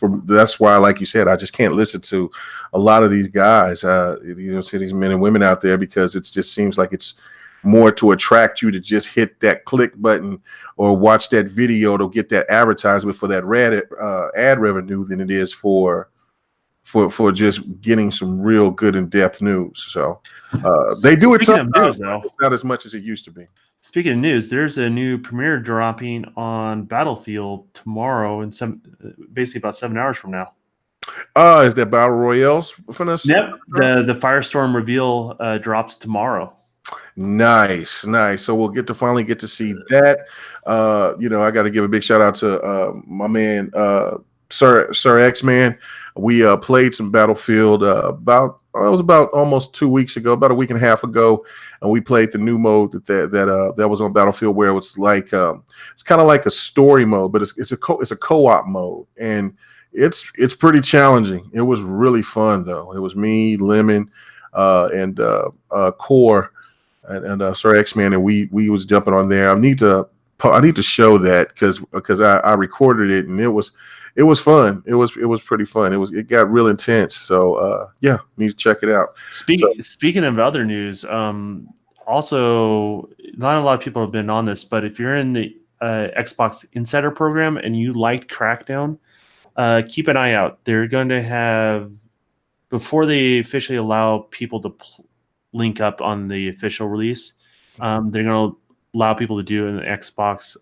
S1: why, like you said, I just can't listen to a lot of these guys, see these men and women out there, because it just seems like it's more to attract you to just hit that click button or watch that video to get that advertisement for that ad revenue than it is for just getting some real good in-depth news. So they do it sometimes, not as much as it used to be.
S2: Speaking of news, there's a new premiere dropping on Battlefield tomorrow, and basically about 7 hours from now.
S1: Is that Battle Royales for us?
S2: Yep. The Firestorm reveal drops tomorrow.
S1: Nice. So we'll finally get to see that. I got to give a big shout out to my man, Sir X-Man. We played some Battlefield about almost 2 weeks ago, about a week and a half ago, and we played the new mode that was on Battlefield, where it was like it's kind of like a story mode, but it's a co-op mode, and it's pretty challenging. It was really fun though. It was me, Lemon, and Core, and Sir X-Man, and we was jumping on there. I need to show that because I recorded it, and it was fun. It was pretty fun. It got real intense. So need to check it out.
S2: Speaking of other news, also not a lot of people have been on this, but if you're in the Xbox Insider program and you liked Crackdown, keep an eye out. They're going to have, before they officially allow people to link up on the official release, they're going to allow people to do an Xbox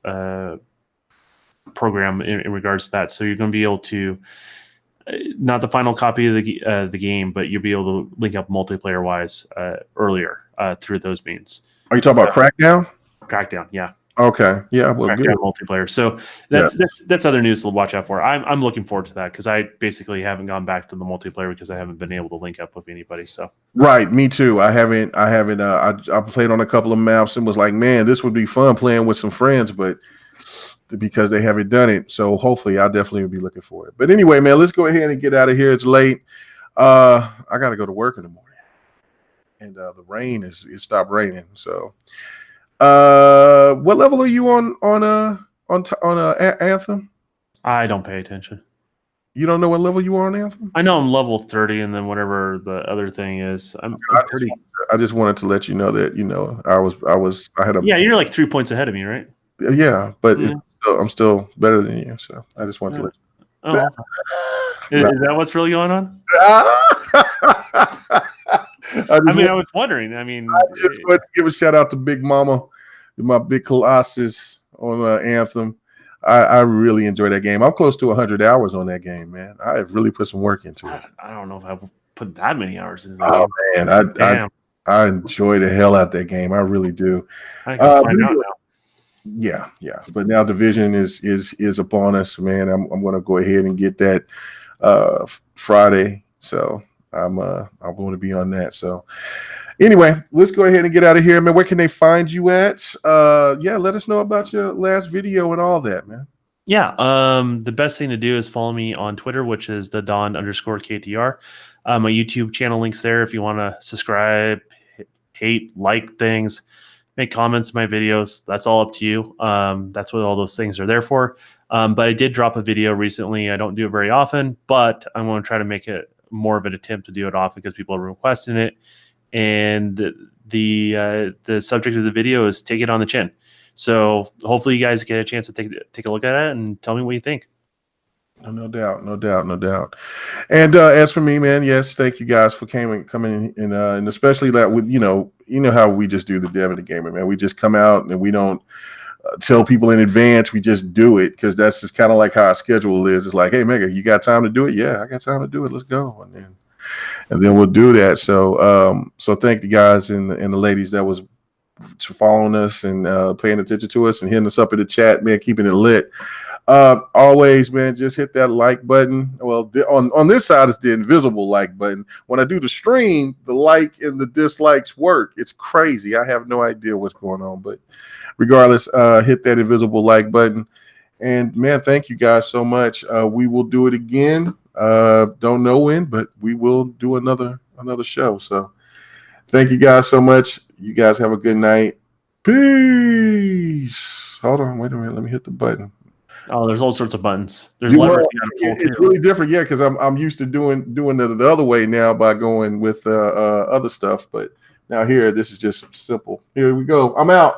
S2: program in regards to that. So you're going to be able to, not the final copy of the game, but you'll be able to link up multiplayer wise earlier through those means.
S1: Are you talking about Crackdown?
S2: Crackdown, yeah.
S1: Okay, yeah, well, good.
S2: Multiplayer. So that's other news to watch out for. I'm looking forward to that because I basically haven't gone back to the multiplayer because I haven't been able to link up with anybody. So
S1: right, me too. I haven't. I played on a couple of maps and was like, man, this would be fun playing with some friends, but because they haven't done it, so hopefully I'll definitely be looking for it. But anyway, man, let's go ahead and get out of here. It's late. I got to go to work in the morning, and the rain is stopped raining. So. What level are you on Anthem?
S2: I don't pay attention.
S1: You don't know what level you are on Anthem?
S2: I know I'm level 30, and then whatever the other thing is, I'm pretty.
S1: I just wanted to let you know that I had a.
S2: Yeah, you're like 3 points ahead of me, right?
S1: Yeah, but I'm still better than you, so I just wanted to let you know.
S2: Oh, is that what's really going on? I was wondering. I
S1: just want to give a shout out to Big Mama, my big Colossus on Anthem. I really enjoy that game. I'm close to 100 hours on that game, man. I have really put some work into it.
S2: I don't know if I've put that many hours into
S1: that game. Man, I enjoy the hell out that game. I really do.
S2: I can find out now.
S1: Yeah. But now Division is upon us, man. I'm going to go ahead and get that Friday. So. I want to be on that. So anyway, let's go ahead and get out of here, man. Where can they find you at? Let us know about your last video and all that, man.
S2: Yeah. The best thing to do is follow me on Twitter, which is the Don_KTR. My YouTube channel links there if you want to subscribe, hate, like things, make comments on my videos. That's all up to you. That's what all those things are there for. But I did drop a video recently. I don't do it very often, but I'm going to try to make it more of an attempt to do it often because people are requesting it. And the subject of the video is take it on the chin. So hopefully you guys get a chance to take a look at it and tell me what you think.
S1: No doubt, no doubt, no doubt. And as for me, man, yes, thank you guys for coming in, and especially that with you know how we just do the Dev and the Gamer, man. We just come out and we don't tell people in advance. We just do it because that's just kind of like how our schedule is. It's like, hey, Mega, you got time to do it? Yeah, I got time to do it. Let's go, and then we'll do that. So thank you guys and the ladies that was following us and paying attention to us and hitting us up in the chat, man, keeping it lit. Always, man, just hit that like button. Well, on this side, it's the invisible like button. When I do the stream, the like and the dislikes work. It's crazy. I have no idea what's going on, but regardless, hit that invisible like button. And man, thank you guys so much. We will do it again. Don't know when, but we will do another show. So thank you guys so much. You guys have a good night. Peace. Hold on, wait a minute. Let me hit the button.
S2: Oh, there's all sorts of buttons. There's levers.
S1: It's really different, yeah, because I'm used to doing the other way now by going with other stuff. But now here, this is just simple. Here we go. I'm out.